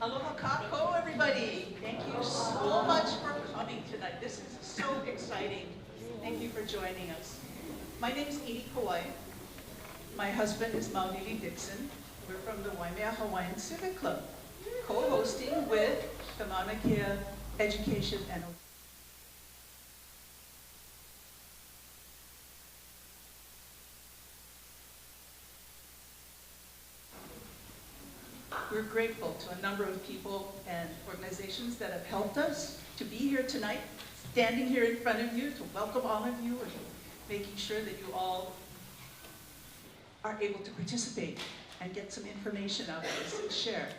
Aloha kako, everybody. Thank you so much for coming tonight. This is so exciting. Thank you for joining us. My name is Edie Kauai. My husband is Maunili Dixon. We're from the Waimea Hawaiian Civic Club, co-hosting with the Mauna Kea Education and we're grateful to a number of people and organizations that have helped us to be here tonight, standing here in front of you to welcome all of you and making sure that you all are able to participate and get some information out of this and share.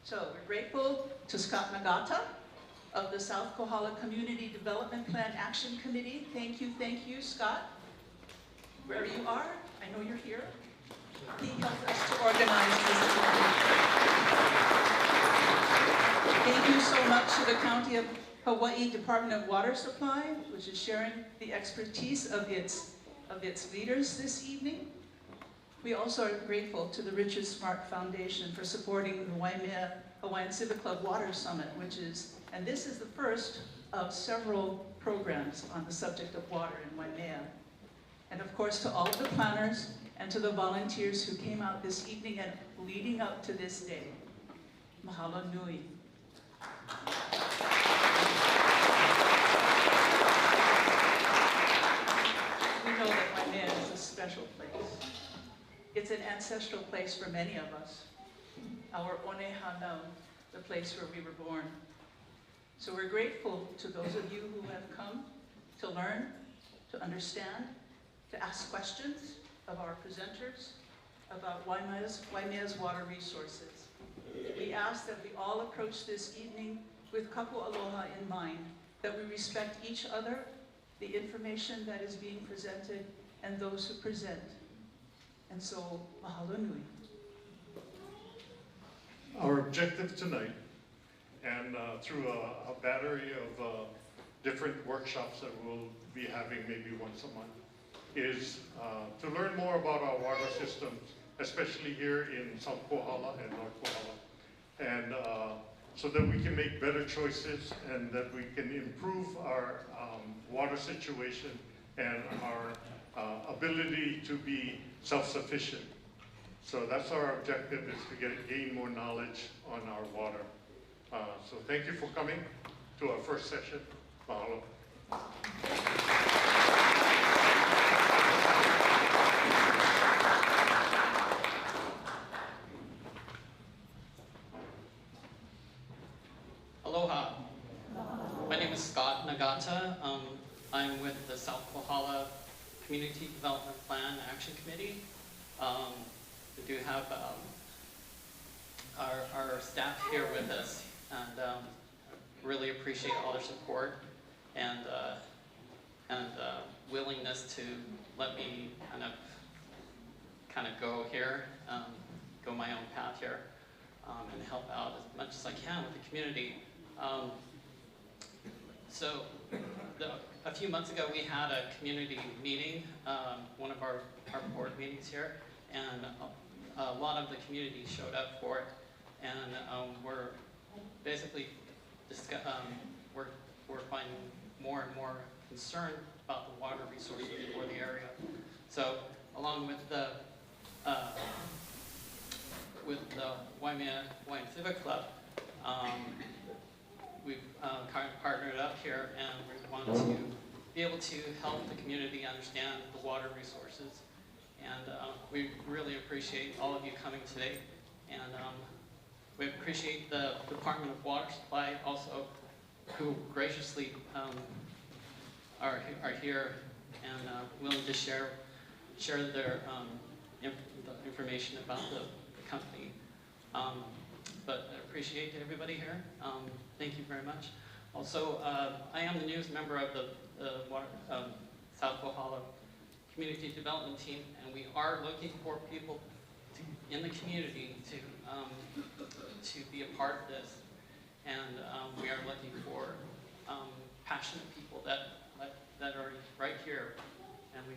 So we're grateful to Scott Nagata of the South Kohala Community Development Plan Action Committee. Thank you, Scott. Wherever you are, I know you're here. He helped us to organize this event. Thank you so much to the County of Hawaii Department of Water Supply, which is sharing the expertise of its leaders this evening. We also are grateful to the Richard Smart Foundation for supporting the Waimea Hawaiian Civic Club Water Summit, and this is the first of several programs on the subject of water in Waimea. And of course to all of the planners and to the volunteers who came out this evening and leading up to this day. Mahalo nui. We know that Waimea is a special place. It's an ancestral place for many of us. Our Ohana, the place where we were born. So we're grateful to those of you who have come to learn, to understand, to ask questions of our presenters about Waimea's water resources. We ask that we all approach this evening with kapu aloha in mind, that we respect each other, the information that is being presented, and those who present. And so, mahalo nui. Our objective tonight, and through a battery of different workshops that we'll be having maybe once a month, is to learn more about our water systems, especially here in South Kohala and North Kohala, and so that we can make better choices and that we can improve our water situation and our ability to be self-sufficient. So that's our objective, is to gain more knowledge on our water. So thank you for coming to our first session. Mahalo. Aloha. My name is Scott Nagata. I'm with the South Kohala Community Development Plan Action Committee. We do have our staff here with us, and really appreciate all their support and willingness to let me kind of go here, go my own path here, and help out as much as I can with the community. So a few months ago we had a community meeting, one of our board meetings here, and a lot of the community showed up for it, and we're basically we're finding more and more concerned about the water resources for the area. So along with the Waimea Hawaiian Civic Club, we've kind of partnered up here, and we want to be able to help the community understand the water resources. And we really appreciate all of you coming today. And we appreciate the Department of Water Supply also, who graciously are here and willing to share their the information about the company. But I appreciate everybody here. Thank you very much. Also, I am the newest member of the South Kohala Community Development Team, and we are looking for people in the community to be a part of this. And we are looking for passionate people that are right here, and we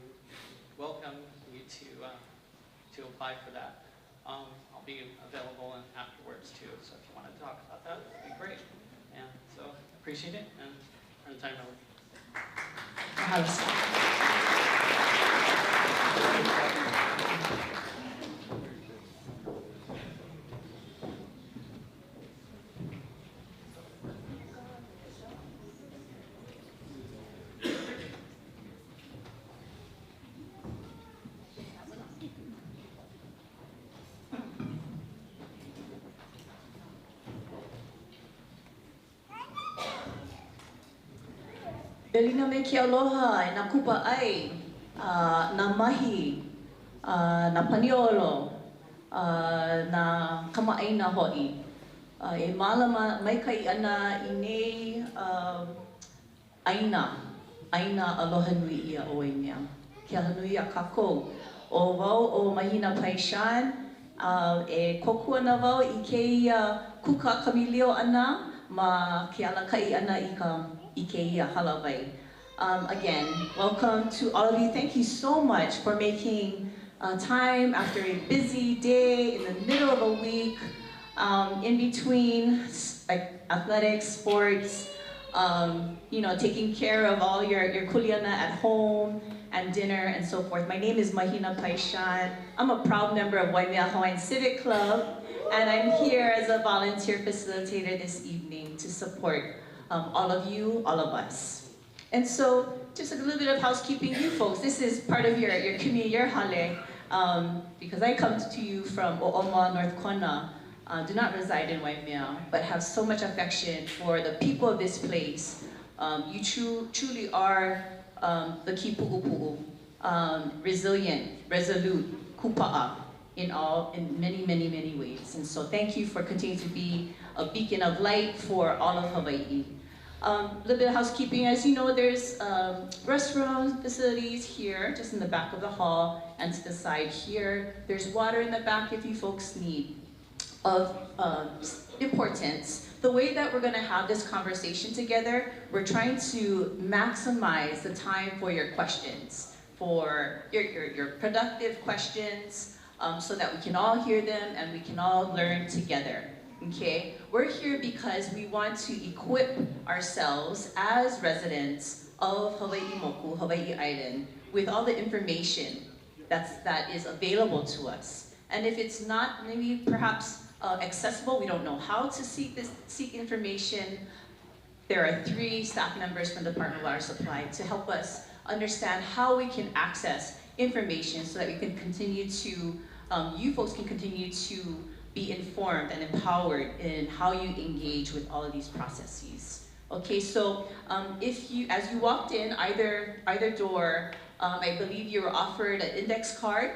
welcome you to apply for that. I'll be available afterwards too, so if you want to talk about that, that'd be great. And so appreciate it, and turn the time over. Elina me ke aloha e nā kupa ai, nā mahi, nā paniolo, nā kamaʻaina hoʻi. E mālama maikai ana I nei aina aloha nui ia o Waimea. Ke ahanui a kākou. O wau o Mahina Paishon, e koku ana wau I kēia kuka kamilio ana, ma ke alakai ana I kēia halawai. Again, welcome to all of you. Thank you so much for making time after a busy day in the middle of a week, in between like athletics, sports, taking care of all your kuleana at home and dinner and so forth. My name is Mahina Paishon. I'm a proud member of Waimea Hawaiian Civic Club, and I'm here as a volunteer facilitator this evening to support all of you, all of us. And so, just a little bit of housekeeping, you folks. This is part of your community, your hale, because I come to you from O'oma, North Kona, do not reside in Waimea, but have so much affection for the people of this place. You truly are the kipu'upu'u, resilient, resolute, kupa'a, in many, many, many ways. And so thank you for continuing to be a beacon of light for all of Hawaii. A little bit of housekeeping. As you know, there's restroom facilities here, just in the back of the hall, and to the side here. There's water in the back if you folks need. Of importance, the way that we're going to have this conversation together, we're trying to maximize the time for your questions, for your productive questions, so that we can all hear them and we can all learn together. Okay, we're here because we want to equip ourselves as residents of Hawaii Moku, Hawaii Island, with all the information that is available to us. And if it's not maybe perhaps accessible, we don't know how to seek information, there are 3 staff members from the Department of Water Supply to help us understand how we can access information so that we can continue to, you folks can continue to be informed and empowered in how you engage with all of these processes. Okay, so as you walked in either door, I believe you were offered an index card.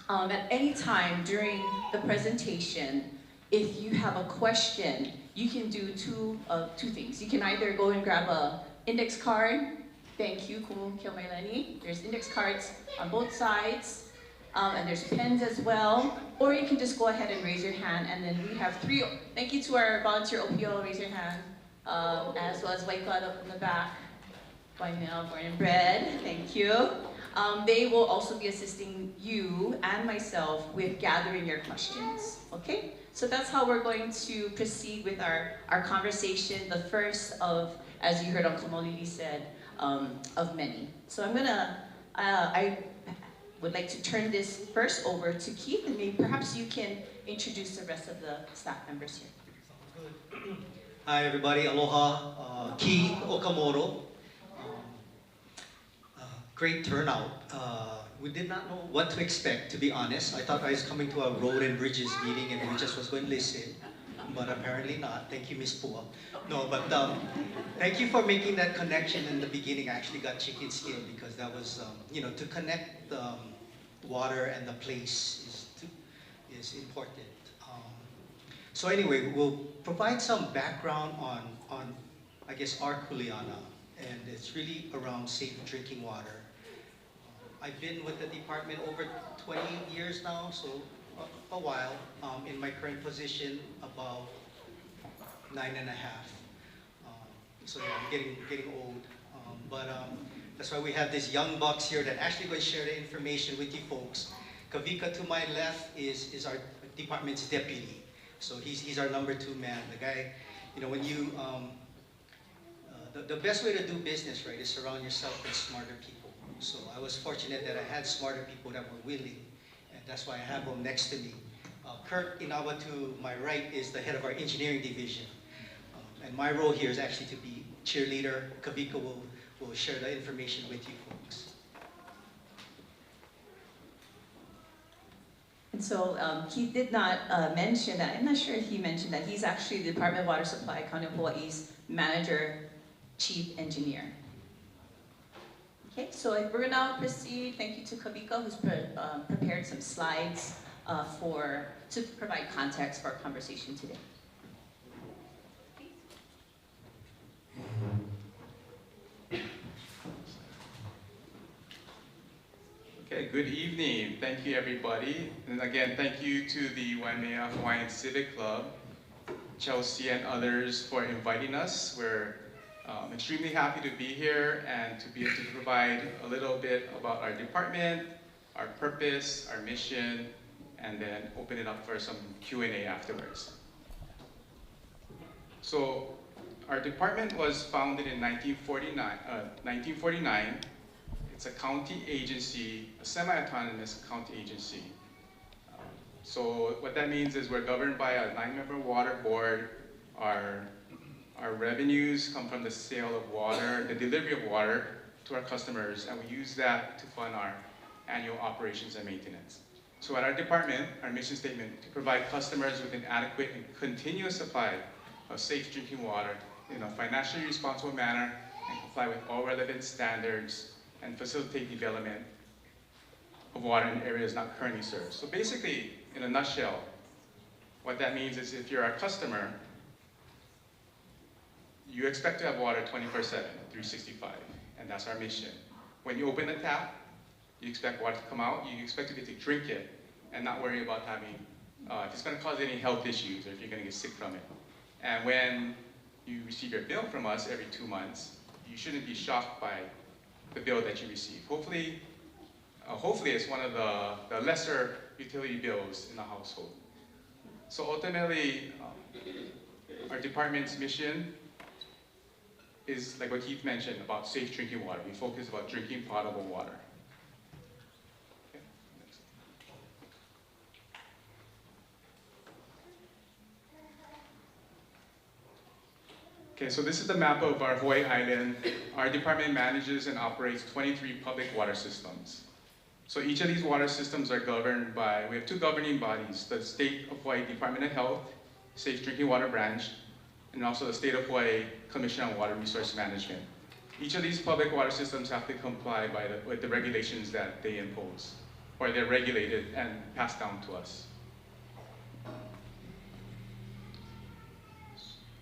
At any time during the presentation, if you have a question, you can do two things. You can either go and grab an index card. Thank you, Kumu Kiomailani. There's index cards on both sides. And there's pens as well, or you can just go ahead and raise your hand, and then we have 3, thank you to our volunteer OPO, raise your hand, as well as Waika up in the back, Waimea, born and bred, thank you. They will also be assisting you and myself with gathering your questions, okay? So that's how we're going to proceed with our conversation, the first of, as you heard Uncle Molili said, of many. So I'm gonna, I would like to turn this first over to Keith, and maybe perhaps you can introduce the rest of the staff members here. Hi everybody, aloha, Keith Okamoto. Great turnout. We did not know what to expect, to be honest. I thought I was coming to a road and bridges meeting and we just was going to listen, but apparently not. Thank you, Miss Pua. No, but thank you for making that connection in the beginning. I actually got chicken skin because that was, to connect the water and the place is important. So anyway, we'll provide some background on I guess, our kuleana, and it's really around safe drinking water. I've been with the department over 20 years now, so a while. In my current position, about 9.5. So yeah, I'm getting old. That's why we have these young bucks here that actually going to share the information with you folks. Kavika to my left is our department's deputy. So he's our number 2 man. The guy, you know, when you, the best way to do business, right, is surround yourself with smarter people. So I was fortunate that I had smarter people that were willing, and that's why I have them next to me. Kurt Inawa to my right is the head of our engineering division. And my role here is actually to be cheerleader. Kavika will share the information with you folks. And so he did not mention that. I'm not sure if he mentioned that he's actually the Department of Water Supply, County of Hawaii's manager, chief engineer. Okay, so we're gonna now proceed. Thank you to Kavika, who's prepared some slides to provide context for our conversation today. Okay, good evening. Thank you, everybody. And again, thank you to the Waimea Hawaiian Civic Club, Chelsea and others for inviting us. We're extremely happy to be here and to be able to provide a little bit about our department, our purpose, our mission, and then open it up for some Q&A afterwards. So our department was founded in 1949. It's a county agency, a semi-autonomous county agency. So what that means is we're governed by a 9-member water board. Our revenues come from the sale of water, the delivery of water to our customers, and we use that to fund our annual operations and maintenance. So at our department, our mission statement, to provide customers with an adequate and continuous supply of safe drinking water in a financially responsible manner and comply with all relevant standards and facilitate development of water in areas not currently served. So basically, in a nutshell, what that means is if you're a customer, you expect to have water 24/7, 365, and that's our mission. When you open the tap, you expect water to come out, you expect to be able to drink it and not worry about having, if it's gonna cause any health issues or if you're gonna get sick from it. And when you receive your bill from us every 2 months, you shouldn't be shocked by the bill that you receive. Hopefully it's one of the lesser utility bills in the household. So ultimately, our department's mission is like what Keith mentioned about safe drinking water. We focus about drinking potable water. Okay, next. Okay, so this is the map of our Hawaii Island. Our department manages and operates 23 public water systems. So each of these water systems are governed by, we have 2 governing bodies, the State of Hawaii Department of Health, Safe Drinking Water Branch, and also the State of Hawaii Commission on Water Resource Management. Each of these public water systems have to comply with the regulations that they impose, or they're regulated and passed down to us.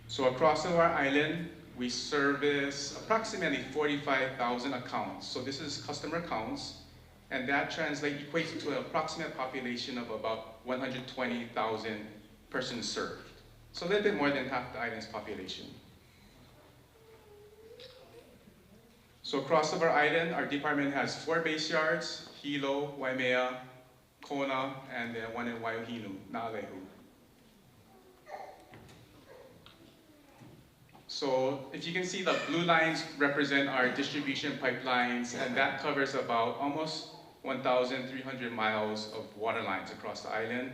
So across our island, we service approximately 45,000 accounts. So this is customer accounts, and that equates to an approximate population of about 120,000 persons served. So a little bit more than half the island's population. So across our island, our department has 4 base yards, Hilo, Waimea, Kona, and then one in Waihinu, Na'alehu. So if you can see, the blue lines represent our distribution pipelines, and that covers about almost 1,300 miles of water lines across the island.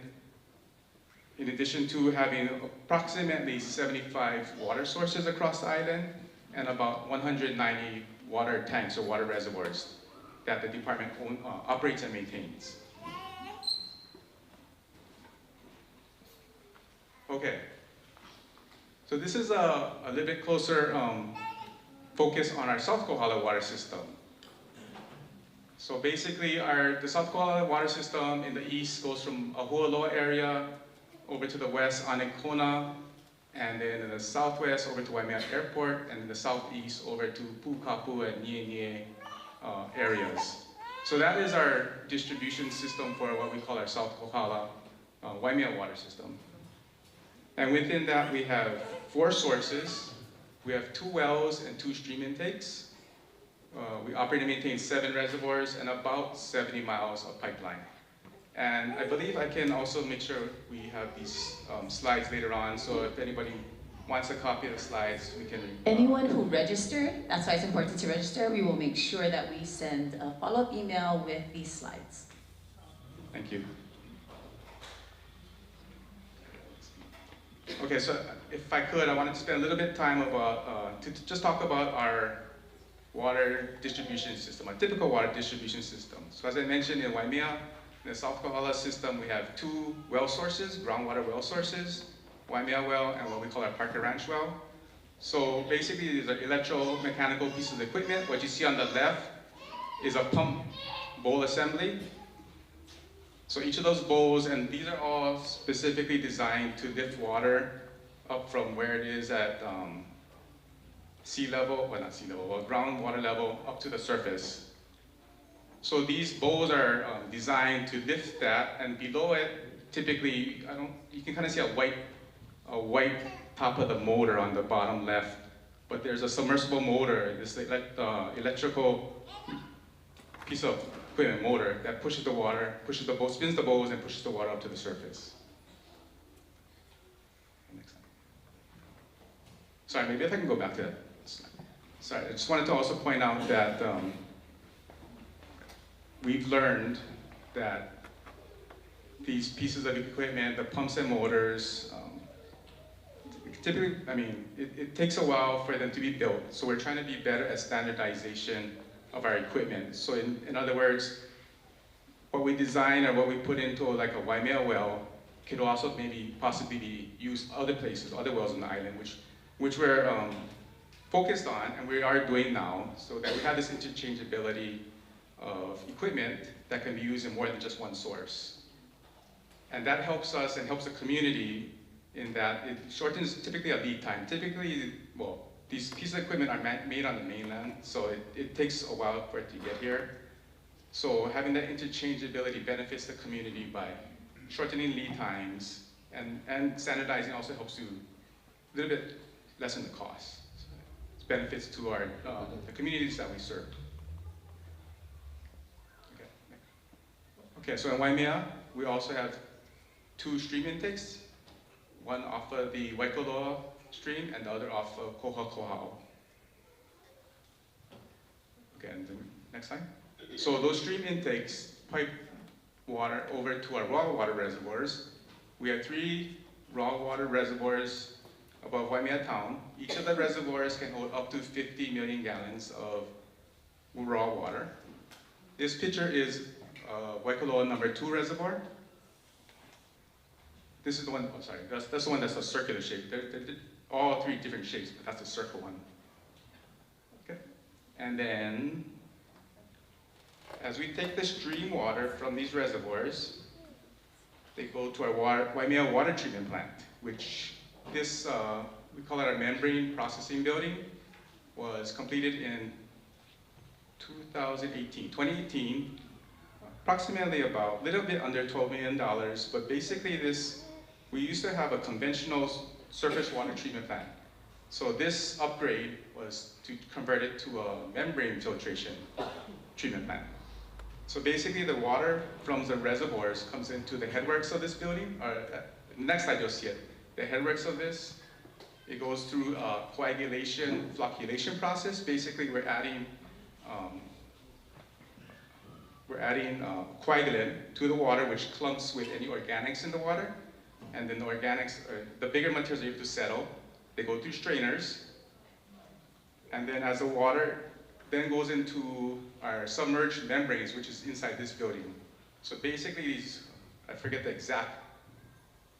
In addition to having approximately 75 water sources across the island and about 190 water tanks or water reservoirs that the department operates and maintains. Okay, so this is a little bit closer focus on our South Kohala water system. So basically, the South Kohala water system in the east goes from Ahualoa area over to the west, Anekona, and then in the southwest over to Waimea Airport, and in the southeast over to Pukapu and Nienie areas. So that is our distribution system for what we call our South Kohala Waimea water system. And within that we have 4 sources. We have 2 wells and 2 stream intakes. We operate and maintain 7 reservoirs and about 70 miles of pipeline. And I believe I can also make sure we have these slides later on, so if anybody wants a copy of the slides, we can... Anyone who registered, that's why it's important to register, we will make sure that we send a follow-up email with these slides. Thank you. Okay, so if I could, I wanted to spend a little bit of time about, to just talk about our water distribution system, a typical water distribution system. So as I mentioned, in Waimea, in the South Kohala system, we have 2 well sources, groundwater well sources, Waimea well and what we call our Parker Ranch well. So basically, these are electromechanical pieces of equipment. What you see on the left is a pump bowl assembly. So each of those bowls, and these are all specifically designed to lift water up from where it is at sea level, well not sea level, well groundwater level up to the surface. So these bowls are designed to lift that, and below it, typically, you can kind of see a white top of the motor on the bottom left, but there's a submersible motor, this electrical piece of equipment motor that pushes the water, spins the bowls and pushes the water up to the surface. Next slide. Sorry, maybe if I can go back to that slide. Sorry, I just wanted to also point out that we've learned that these pieces of equipment, the pumps and motors, typically, I mean, it takes a while for them to be built, so we're trying to be better at standardization of our equipment. So in other words, what we design or what we put into like a Waimea well could also maybe possibly be used other places, other wells on the island, which we're focused on and we are doing now, so that we have this interchangeability of equipment that can be used in more than just one source. And that helps us and helps the community in that it shortens typically a lead time. Typically, well, these pieces of equipment are made on the mainland, so it takes a while for it to get here. So having that interchangeability benefits the community by shortening lead times, and standardizing also helps to a little bit lessen the cost. So it's benefits to our the communities that we serve. Okay, so in Waimea, we also have 2 stream intakes, one off of the Waikoloa stream and the other off of Kohakohao. Okay, and the next slide. So those stream intakes pipe water over to our raw water reservoirs. We have 3 raw water reservoirs above Waimea town. Each of the reservoirs can hold up to 50 million gallons of raw water. This picture is Waikoloa number 2 reservoir. This is the one, oh sorry, that's the one that's a circular shape. They're all 3 different shapes, but that's the circle one. Okay, and then as we take the stream water from these reservoirs, they go to our Waimea Water Treatment Plant, which this, we call it our membrane processing building, was completed in 2018, approximately about a little bit under $12 million, but basically we used to have a conventional surface water treatment plant. So this upgrade was to convert it to a membrane filtration treatment plant. So basically the water from the reservoirs comes into the headworks of this building, or next slide you'll see it. The headworks of this, it goes through a coagulation, flocculation process. Basically we're adding coagulant to the water, which clumps with any organics in the water. And then the organics, the bigger materials are able to settle. They go through strainers. And then as the water then goes into our submerged membranes, which is inside this building. So basically these, I forget the exact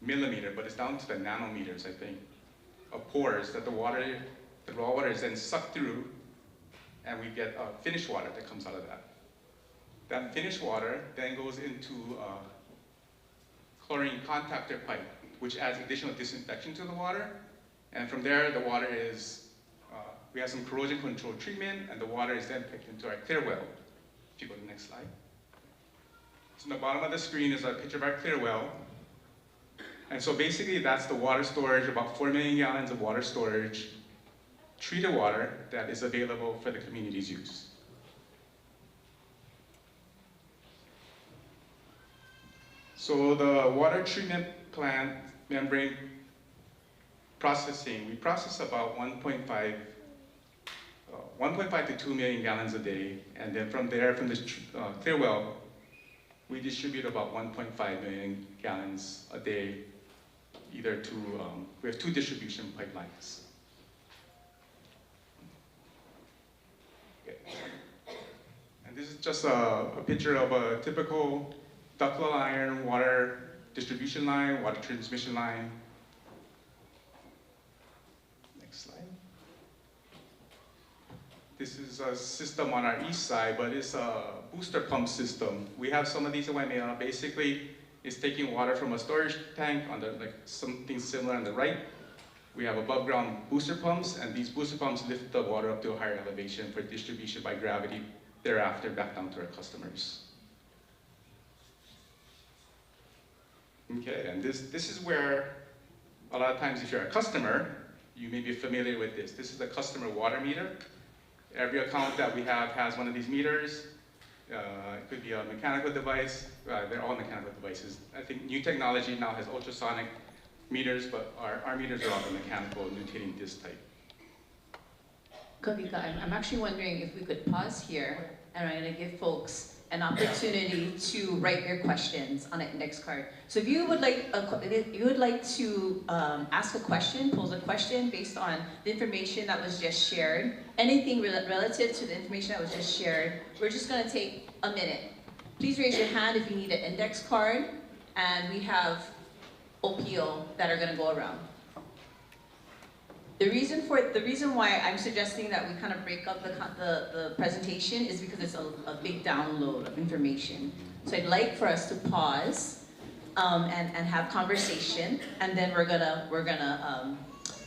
millimeter, but it's down to the nanometers, I think, of pores that the raw water is then sucked through, and we get finished water that comes out of that. That finished water then goes into chlorine contactor pipe, which adds additional disinfection to the water. And from there, the water is, we have some corrosion control treatment, and the water is then picked into our clear well. If you go to the next slide. So on the bottom of the screen is a picture of our clear well. And so basically that's the water storage, about 4 million gallons of water storage, treated water that is available for the community's use. So the water treatment plant membrane processing, we process about 1.5 to 2 million gallons a day. And then from there, from the clear well, we distribute about 1.5 million gallons a day, either to, we have 2 distribution pipelines. Okay. And this is just a picture of a typical ductile iron water distribution line, water transmission line. Next slide. This is a system on our east side, but it's a booster pump system. We have some of these in Waimea. Basically, it's taking water from a storage tank on the, like something similar on the right. We have above ground booster pumps, and these booster pumps lift the water up to a higher elevation for distribution by gravity, thereafter back down to our customers. Okay, and this is where a lot of times if you're a customer, you may be familiar with this. This is a customer water meter. Every account that we have has one of these meters. It could be a mechanical device. They're all mechanical devices. I think new technology now has ultrasonic meters, but our meters are all the mechanical mutating disc type. Kavika, I'm actually wondering if we could pause here, and I'm going to give folks an opportunity to write your questions on an index card. So if you would like to ask a question, pose a question based on the information that was just shared, anything relative to the information that was just shared, we're just going to take a minute. Please raise your hand if you need an index card, and we have OPO that are going to go around. The reason why I'm suggesting that we kind of break up the presentation is because it's a big download of information. So I'd like for us to pause and have conversation, and then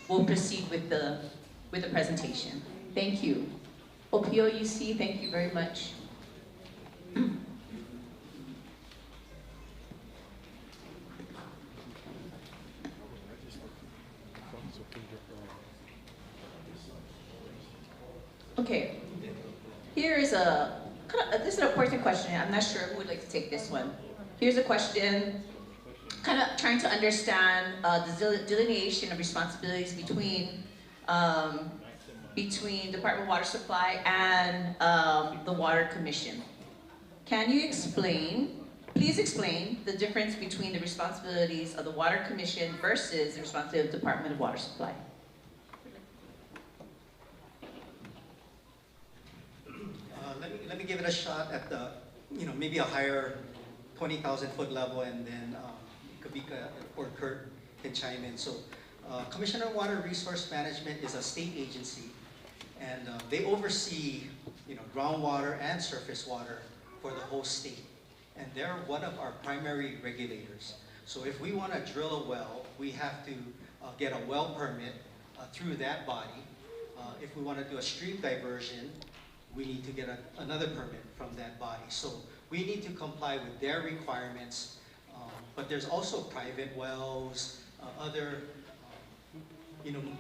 we'll proceed with the presentation. Thank you. OPO UC, thank you very much. Okay, here is this is an important question. I'm not sure who would like to take this one. Here's a question, kind of trying to understand the delineation of responsibilities between Department of Water Supply and the Water Commission. Can you please explain the difference between the responsibilities of the Water Commission versus the responsibility of the Department of Water Supply? Let me give it a shot at the, maybe a higher 20,000 foot level, and then Kavika or Kurt can chime in. So Commissioner of Water Resource Management is a state agency, and they oversee groundwater and surface water for the whole state. And they're one of our primary regulators. So if we want to drill a well, we have to get a well permit through that body. If we want to do a stream diversion, we need to get another permit from that body. So we need to comply with their requirements, but there's also private wells, other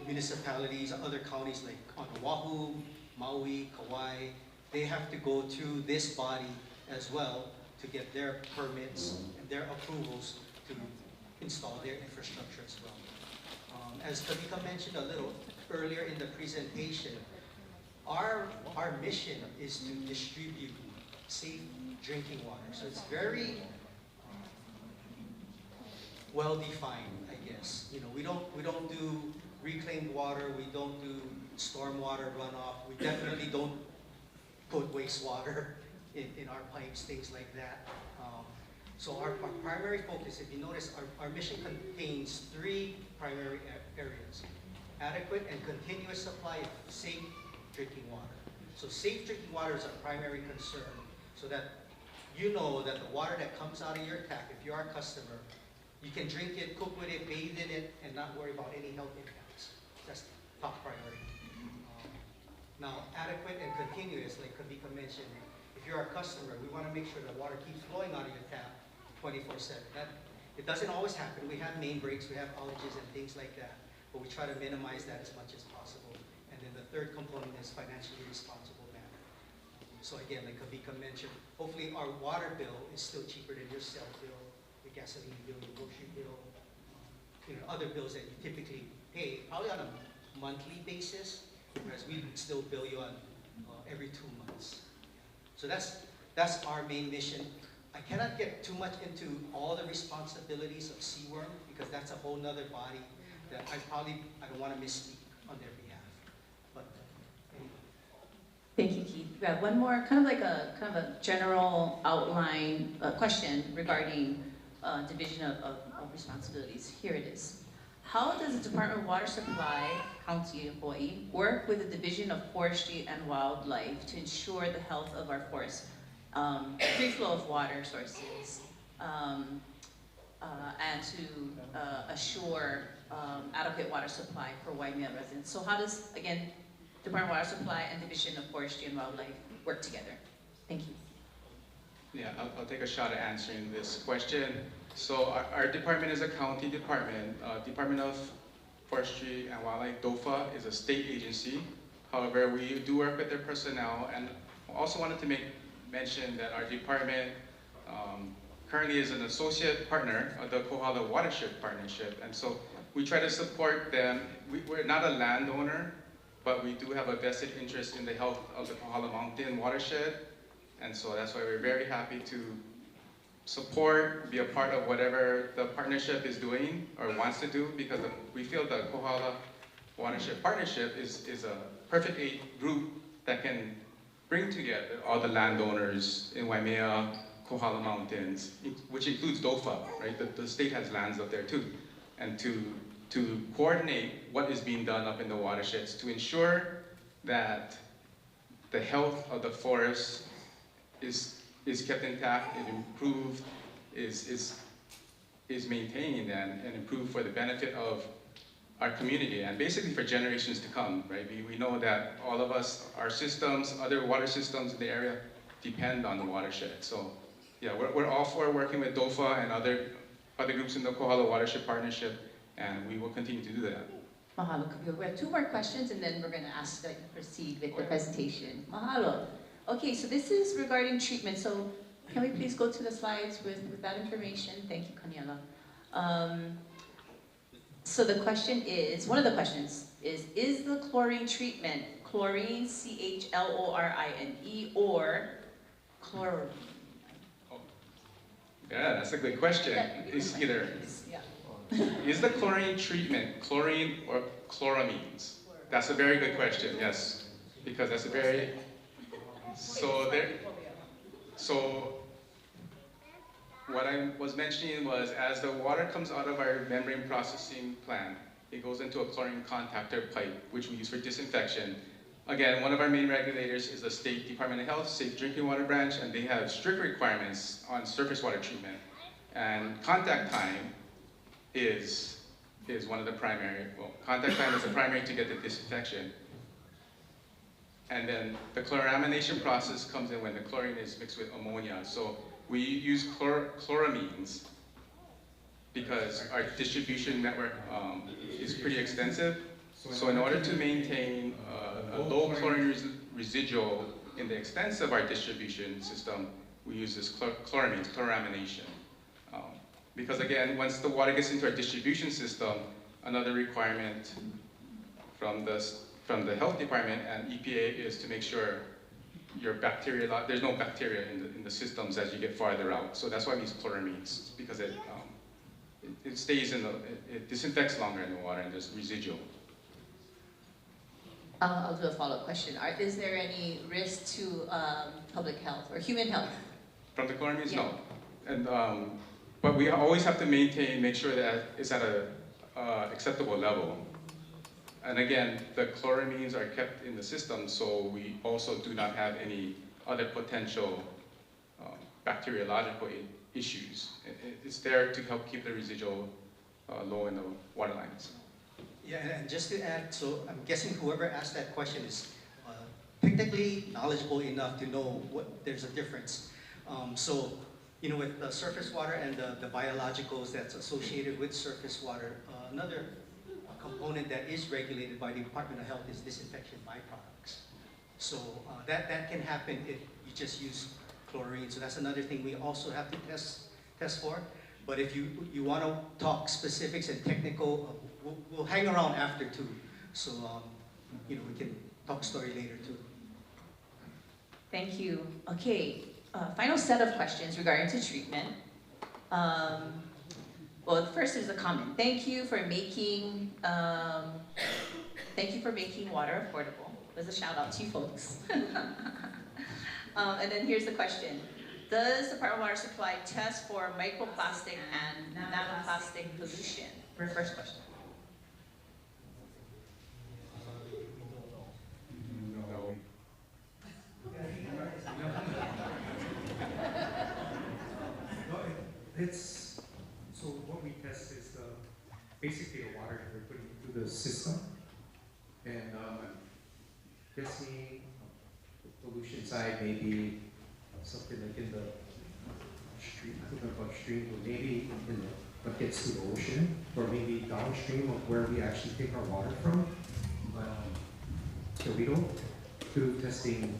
municipalities, other counties like on Oahu, Maui, Kauai. They have to go through this body as well to get their permits and their approvals to install their infrastructure as well. As Kavika mentioned a little earlier in the presentation, our mission is to distribute safe drinking water. So it's very well defined, I guess. We don't do reclaimed water. We don't do stormwater runoff. We definitely don't put wastewater in our pipes, things like that. So our primary focus, if you notice, our mission contains 3 primary areas: adequate and continuous supply of safe drinking water. So safe drinking water is our primary concern, so that you know that the water that comes out of your tap, if you're our customer, you can drink it, cook with it, bathe in it, and not worry about any health impacts. That's top priority. Now, adequate and continuous, like Kavika mentioned, if you're a customer, we want to make sure the water keeps flowing out of your tap 24/7. It doesn't always happen. We have main breaks, we have outages and things like that, but we try to minimize that as much as possible. And then the third component is financially responsible manner. So again, like Kavika mentioned, hopefully our water bill is still cheaper than your cell bill, your gasoline bill, your grocery bill, other bills that you typically pay, probably on a monthly basis, whereas we would still bill you on every 2 months. So that's our main mission. I cannot get too much into all the responsibilities of Seaworm because that's a whole nother body that I don't want to misspeak on their behalf. But anyway. Thank you, Keith. We have one more, kind of a general outline question regarding division of responsibilities. Here it is. How does the Department of Water Supply, County of Hawaii, work with the Division of Forestry and Wildlife to ensure the health of our forests, free flow of water sources, and to assure adequate water supply for Waimea residents? So how does, again, Department of Water Supply and Division of Forestry and Wildlife work together? Thank you. Yeah, I'll take a shot at answering this question. So our department is a county department. Department of Forestry and Wildlife, DOFA, is a state agency. However, we do work with their personnel, and also wanted to mention that our department currently is an associate partner of the Kohala Watershed Partnership, and so we try to support them. We're not a landowner, but we do have a vested interest in the health of the Kohala Mountain watershed, and so that's why we're very happy to support, be a part of whatever the partnership is doing or wants to do, because we feel the Kohala Watershed Partnership is a perfect group that can bring together all the landowners in Waimea, Kohala Mountains, which includes DOFA, right? The state has lands up there too. And to coordinate what is being done up in the watersheds to ensure that the health of the forest is kept intact, is improved, is maintained and improved for the benefit of our community and basically for generations to come, right? We know that all of us, our systems, other water systems in the area depend on the watershed. So yeah, we're all for working with DOFA and other groups in the Kohala Watershed Partnership, and we will continue to do that. Mahalo, Kapil. We have 2 more questions and then we're going to ask that you proceed with the presentation. Mahalo. Okay, so this is regarding treatment. So can we please go to the slides with that information? Thank you, Kaniela. So the question is, one of the questions is the chlorine treatment chlorine, CHLORINE, or chlorine? Oh. Yeah, that's a good question. It's either, yeah. is the chlorine treatment chlorine or chloramines? That's a very good question, yes. Because that's a very, so what I was mentioning was, as the water comes out of our membrane processing plant, it goes into a chlorine contactor pipe, which we use for disinfection. Again, one of our main regulators is the State Department of Health, Safe Drinking Water Branch, and they have strict requirements on surface water treatment. And contact time is one of the primary, well, contact time is the primary to get the disinfection. And then the chloramination process comes in when the chlorine is mixed with ammonia. So we use chloramines because our distribution network is pretty extensive. So in order to maintain a low chlorine residual in the extents of our distribution system, we use this chloramines, chloramination. Because again, once the water gets into our distribution system, another requirement from the health department and EPA is to make sure there's no bacteria in the systems as you get farther out. So that's why we use chloramines, because it stays it disinfects longer in the water and there's residual. I'll do a follow-up question. Is there any risk to public health or human health? From the chloramines, yeah. No. And, but we always have to make sure that it's at a acceptable level. And again, the chloramines are kept in the system, so we also do not have any other potential bacteriological issues. It's there to help keep the residual low in the water lines. Yeah, and just to add, so I'm guessing whoever asked that question is technically knowledgeable enough to know what there's a difference. So, you know, with the surface water and the biologicals that's associated with surface water, another component that is regulated by the Department of Health is disinfection byproducts. So that can happen if you just use chlorine. So that's another thing we also have to test for. But if you want to talk specifics and technical, we'll hang around after too. So you know, we can talk story later too. Thank you. Okay, final set of questions regarding to treatment. Well, first is a comment. Thank you for making water affordable. There's a shout out to you folks. And then here's the question. Does the Department of Water Supply test for microplastic and nanoplastic pollution? First question. No. It's, so what we test is basically the water that we're putting into the system. And guessing the pollution side may be something like in the stream, upstream, or maybe in what gets to the ocean, or maybe downstream of where we actually take our water from. So we don't do testing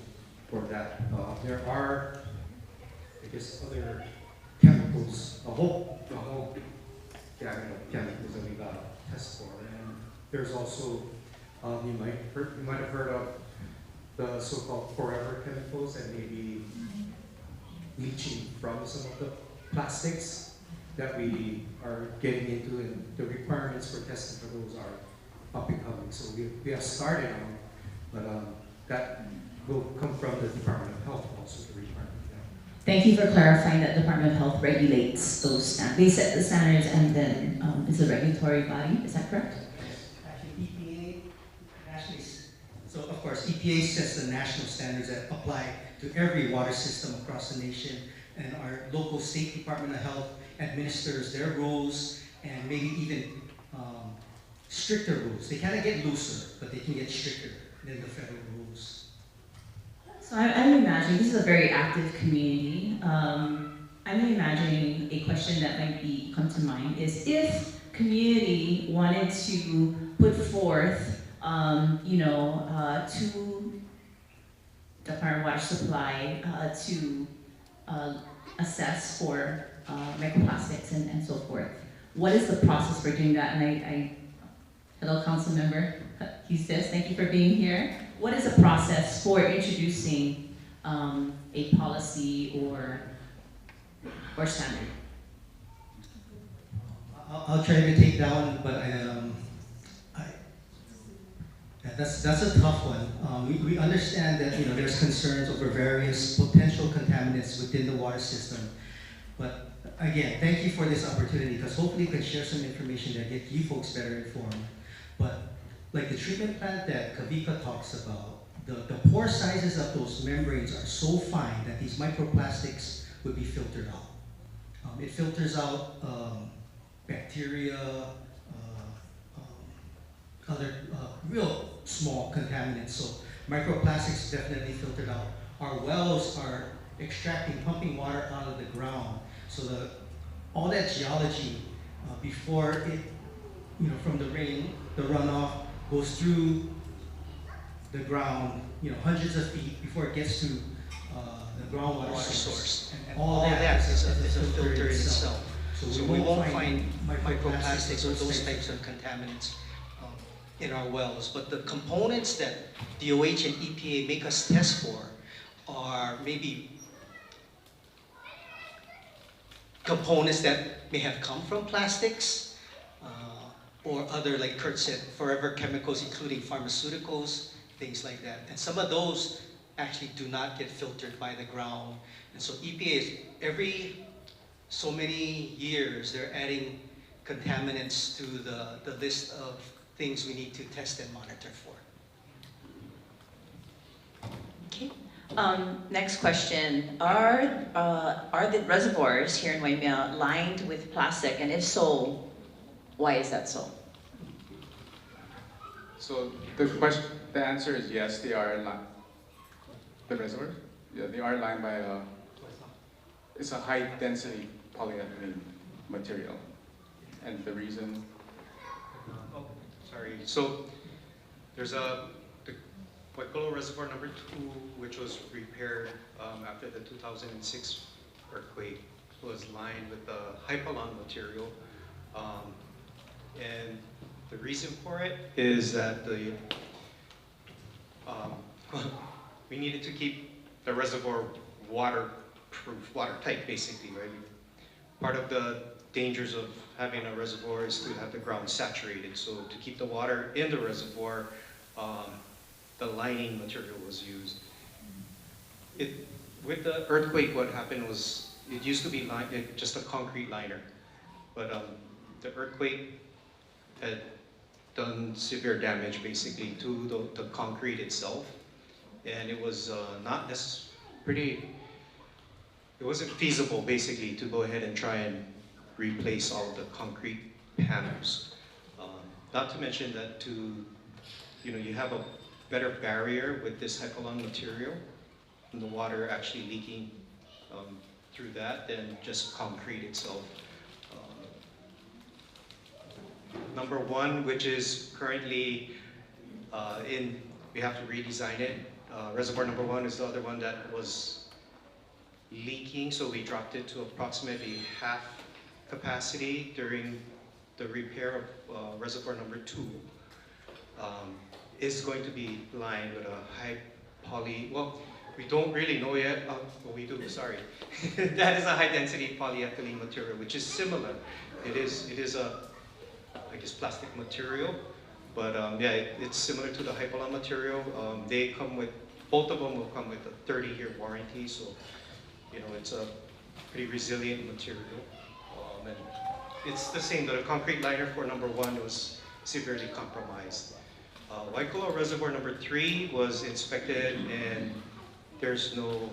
for that. There are, I guess, other chemicals, a whole gamut of chemicals that we got to test for. And there's also, you might have heard of the so-called forever chemicals that may be leaching from some of the plastics that we are getting into, and the requirements for testing for those are up and coming. So we have started on, but that will come from the Department of Health also, the requirement. Thank you for clarifying that Department of Health regulates those standards. They set the standards and then it's a regulatory body, is that correct? Actually, EPA, nationally, so of course, EPA sets the national standards that apply to every water system across the nation, and our local state Department of Health administers their rules and maybe even stricter rules. They kind of get looser, but they can get stricter than the federal rules. So I'm imagining, this is a very active community. I'm imagining a question that might come to mind is if community wanted to put forth, to Department of Water Supply to assess for microplastics and so forth. What is the process for doing that? And hello, Council Member Eustace, thank you for being here. What is the process for introducing a policy or standard? I'll try to take that one, but that's a tough one. We understand that there's concerns over various potential contaminants within the water system, but again, thank you for this opportunity because hopefully we can share some information that get you folks better informed. But like the treatment plant that Kavika talks about, the pore sizes of those membranes are so fine that these microplastics would be filtered out. It filters out bacteria, other real small contaminants. So microplastics definitely filtered out. Our wells are extracting, pumping water out of the ground. So all that geology before it, from the rain, the runoff goes through the ground, hundreds of feet before it gets to the groundwater source. And all that is a filter in itself. So we won't find microplastics or those types of contaminants in our wells. But the components that DOH and EPA make us test for are maybe components that may have come from plastics or other, like Kurt said, forever chemicals, including pharmaceuticals, things like that. And some of those actually do not get filtered by the ground. And so EPA is every so many years, they're adding contaminants to the list of things we need to test and monitor for. Okay. Next question. Are the reservoirs here in Waimea lined with plastic? And if so, why is that so? So the answer is yes, they are lined. The reservoirs? Yeah, they are lined by it's a high density polyethylene material. And the reason? Oh, sorry. So there's the Waikolo Reservoir number 2, which was repaired after the 2006 earthquake, was lined with the hypalon material. And the reason for it is that we needed to keep the reservoir waterproof, watertight basically, right? Part of the dangers of having a reservoir is to have the ground saturated. So to keep the water in the reservoir, the lining material was used. With the earthquake, what happened was, it used to be just a concrete liner, but the earthquake had done severe damage basically to the concrete itself, and it was not necessarily it wasn't feasible basically to go ahead and try and replace all the concrete panels. Not to mention that you have a better barrier with this hypalon material, and the water actually leaking through that than just concrete itself. Number 1, which is currently we have to redesign it. Reservoir number 1 is the other one that was leaking, so we dropped it to approximately half capacity during the repair of reservoir number 2. Is going to be lined with a high poly, well, we don't really know yet, we do, sorry. That is a high density polyethylene material, which is similar. It is a, I guess, plastic material, but yeah, it's similar to the hypalon material. Both of them will come with a 30-year warranty, so it's a pretty resilient material. And it's the same, the concrete liner for number 1 was severely compromised. Waikolo Reservoir number 3 was inspected, and there's no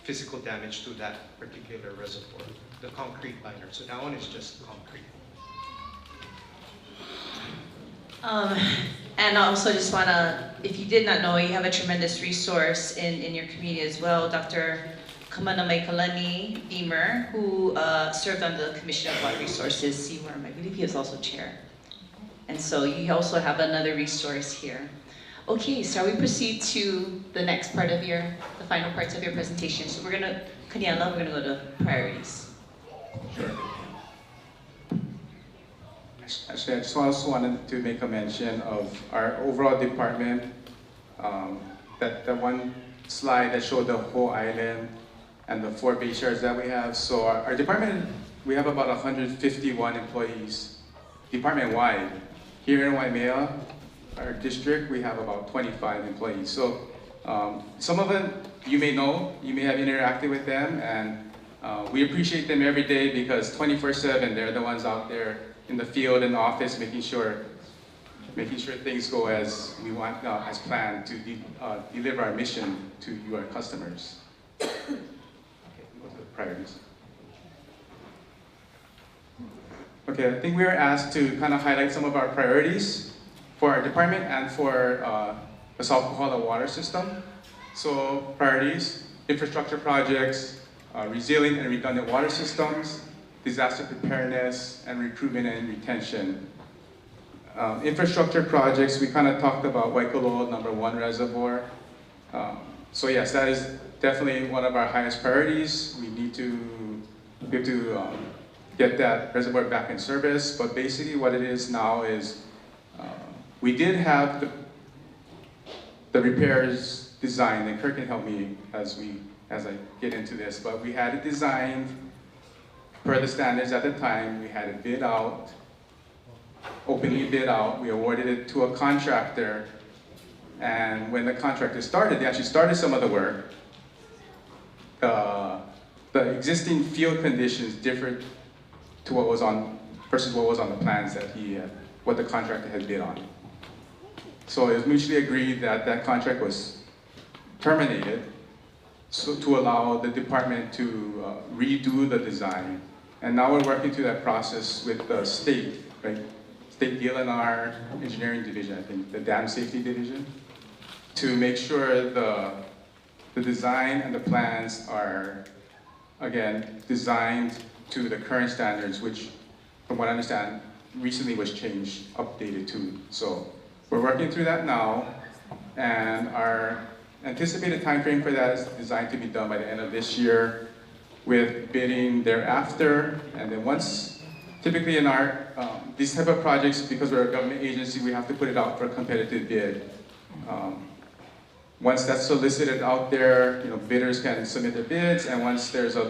physical damage to that particular reservoir, the concrete liner. So that one is just concrete. And I also just want to, if you did not know, you have a tremendous resource in your community as well. Dr. Kamana Maikalani Beamer, who served on the Commission of Water Resources, CWRM. I believe he is also chair. And so you also have another resource here. Okay, so we proceed to the next part of the final parts of your presentation. So we're gonna go to priorities. Sure. Actually, I just also wanted to make a mention of our overall department. That one slide that showed the whole island and the 4 base yards that we have. So our department, we have about 151 employees, department-wide. Here in Waimea, our district, we have about 25 employees. So some of them you may know, you may have interacted with them, and we appreciate them every day because 24/7 they're the ones out there in the field and the office making sure things go as we want, as planned, to deliver our mission to you, our customers. Okay, what's the priorities? Okay, I think we were asked to kind of highlight some of our priorities for our department and for the South Ohana water system. So priorities: infrastructure projects, resilient and redundant water systems, disaster preparedness, and recruitment and retention. Infrastructure projects, we kind of talked about Waikolo number 1 reservoir. So yes, that is definitely one of our highest priorities. We have to get that reservoir back in service, but basically what it is now is we did have the repairs designed, and Kirk can help me as I get into this, but we had it designed per the standards at the time. We had it bid out, openly bid out. We awarded it to a contractor, and when the contractor started, they actually started some of the work. The existing field conditions differed to what was on versus what was on the plans that what the contractor had bid on. So it was mutually agreed that that contract was terminated, so to allow the department to redo the design. And now we're working through that process with the state, right? State DLNR Engineering Division, I think, the Dam Safety Division, to make sure the design and the plans are, again, designed to the current standards, which, from what I understand, recently was changed, updated too. So we're working through that now, and our anticipated timeframe for that is designed to be done by the end of this year, with bidding thereafter. And then once, typically in our, these type of projects, because we're a government agency, we have to put it out for a competitive bid. Once that's solicited out there, bidders can submit their bids, and once there's an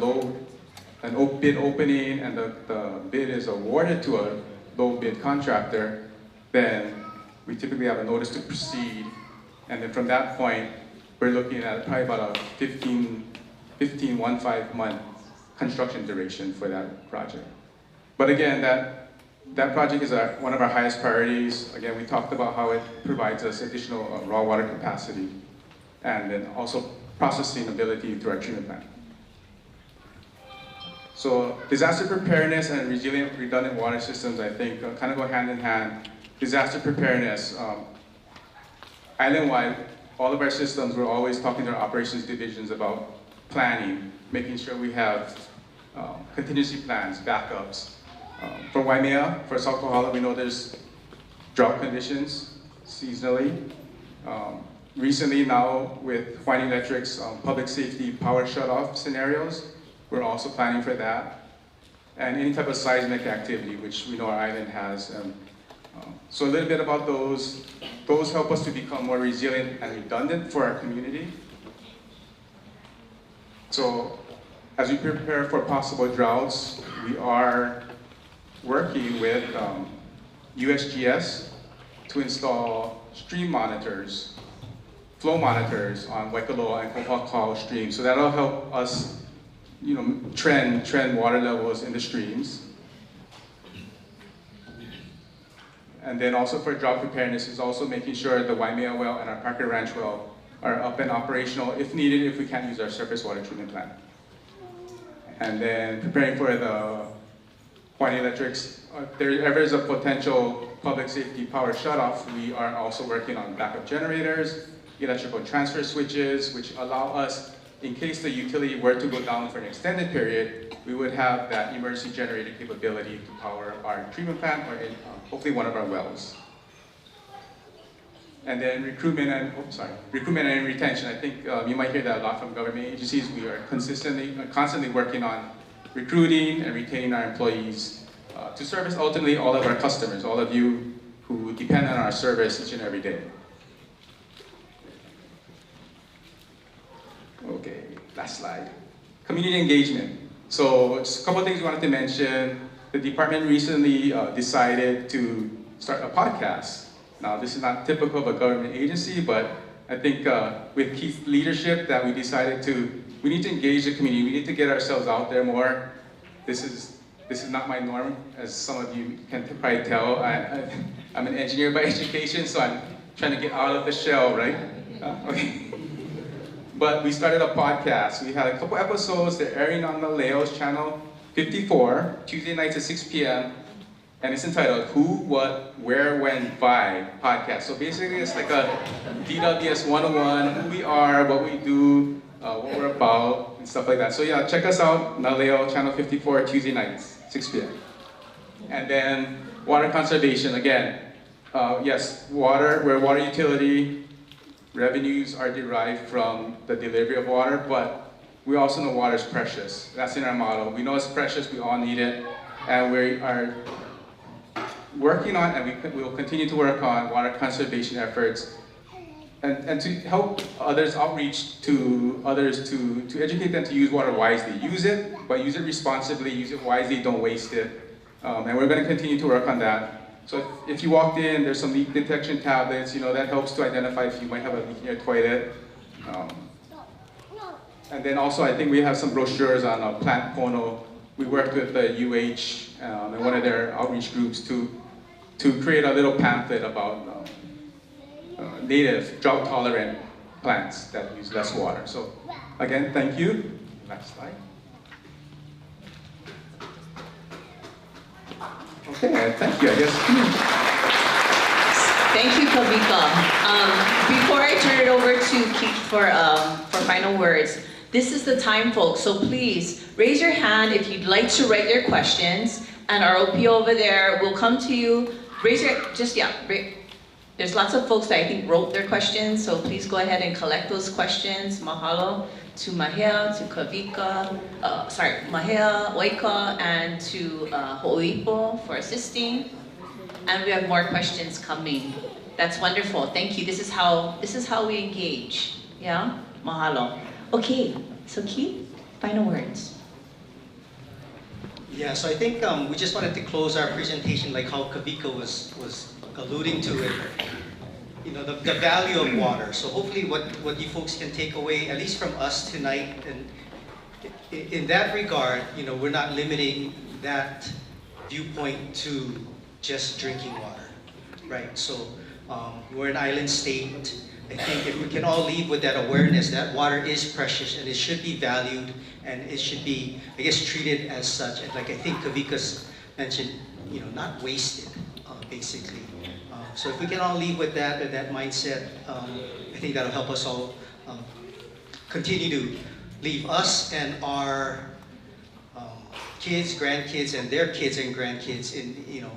bid opening and the bid is awarded to a low bid contractor, then we typically have a notice to proceed. And then from that point, we're looking at probably about a 15 month construction duration for that project. But again, that project is one of our highest priorities. Again, we talked about how it provides us additional raw water capacity, and then also processing ability through our treatment plant. So disaster preparedness and resilient redundant water systems, I think, kind of go hand in hand. Disaster preparedness, island-wide, all of our systems, we're always talking to our operations divisions about planning, making sure we have contingency plans, backups. For Waimea, for South Ohana, we know there's drought conditions seasonally. Recently now with Hawaiian Electric's public safety power shutoff scenarios, we're also planning for that. And any type of seismic activity, which we know our island has. So a little bit about those. Those help us to become more resilient and redundant for our community. So as we prepare for possible droughts, we are working with USGS to install stream monitors, flow monitors on Waikoloa and Kohakau streams. So that'll help us, trend water levels in the streams. And then also for drought preparedness is also making sure the Waimea well and our Parker Ranch well are up and operational if needed, if we can't use our surface water treatment plant. And then preparing for the Hawaiian Electric's, if there ever is a potential public safety power shutoff, we are also working on backup generators, electrical transfer switches, which allow us, in case the utility were to go down for an extended period, we would have that emergency generator capability to power our treatment plant or hopefully one of our wells. And then recruitment and retention. I think you might hear that a lot from government agencies. We are constantly working on recruiting and retaining our employees to service ultimately all of our customers, all of you who depend on our service each and every day. Okay, last slide. Community engagement. So just a couple of things we wanted to mention. The department recently decided to start a podcast. Now, this is not typical of a government agency, but I think with Keith's leadership that we decided we need to engage the community. We need to get ourselves out there more. This is not my norm, as some of you can probably tell. I'm an engineer by education, so I'm trying to get out of the shell, right? Okay. But we started a podcast. We had a couple episodes. They're airing on the Leo's channel 54, Tuesday nights at 6 p.m. And it's entitled Who, What, Where, When, Why podcast. So basically it's like a DWS 101, who we are, what we do, what we're about, and stuff like that. So yeah, check us out, Naleo, channel 54, Tuesday nights, 6 p.m. And then water conservation, again. Yes, water, we're a water utility. Revenues are derived from the delivery of water, but we also know water is precious. That's in our motto. We know it's precious, we all need it, and we are working on, and we will continue to work on water conservation efforts, and to help others, outreach to others to educate them to use water wisely. Use it, but use it responsibly, use it wisely, don't waste it. And we're going to continue to work on that. So if you walked in, there's some leak detection tablets, that helps to identify if you might have a leak in your toilet. And then also I think we have some brochures on plant pono. We worked with the UH and one of their outreach groups to create a little pamphlet about native, drought-tolerant plants that use less water. So again, thank you. Next slide. Okay, thank you, I guess. Thank you, Kavika. Before I turn it over to Keith for final words, this is the time, folks, so please raise your hand if you'd like to write your questions, and our OP over there will come to you. There's lots of folks that I think wrote their questions, so please go ahead and collect those questions. Mahalo to Mahea, to Kavika, Mahea, Waika, and to Ho'ipo for assisting. And we have more questions coming. That's wonderful. Thank you. This is how we engage. Yeah? Mahalo. Okay. So Keith, final words. Yeah, so I think we just wanted to close our presentation like how Kavika was alluding to it. You know, the value of water. So hopefully what you folks can take away, at least from us tonight, and in that regard, you know, we're not limiting that viewpoint to just drinking water, right? So we're an island state. I think if we can all leave with that awareness that water is precious and it should be valued and it should be, I guess, treated as such. And like I think Kavika's mentioned, you know, not wasted, basically. So if we can all leave with that and that mindset, I think that'll help us all continue to leave us and our kids, grandkids, and their kids and grandkids in, you know,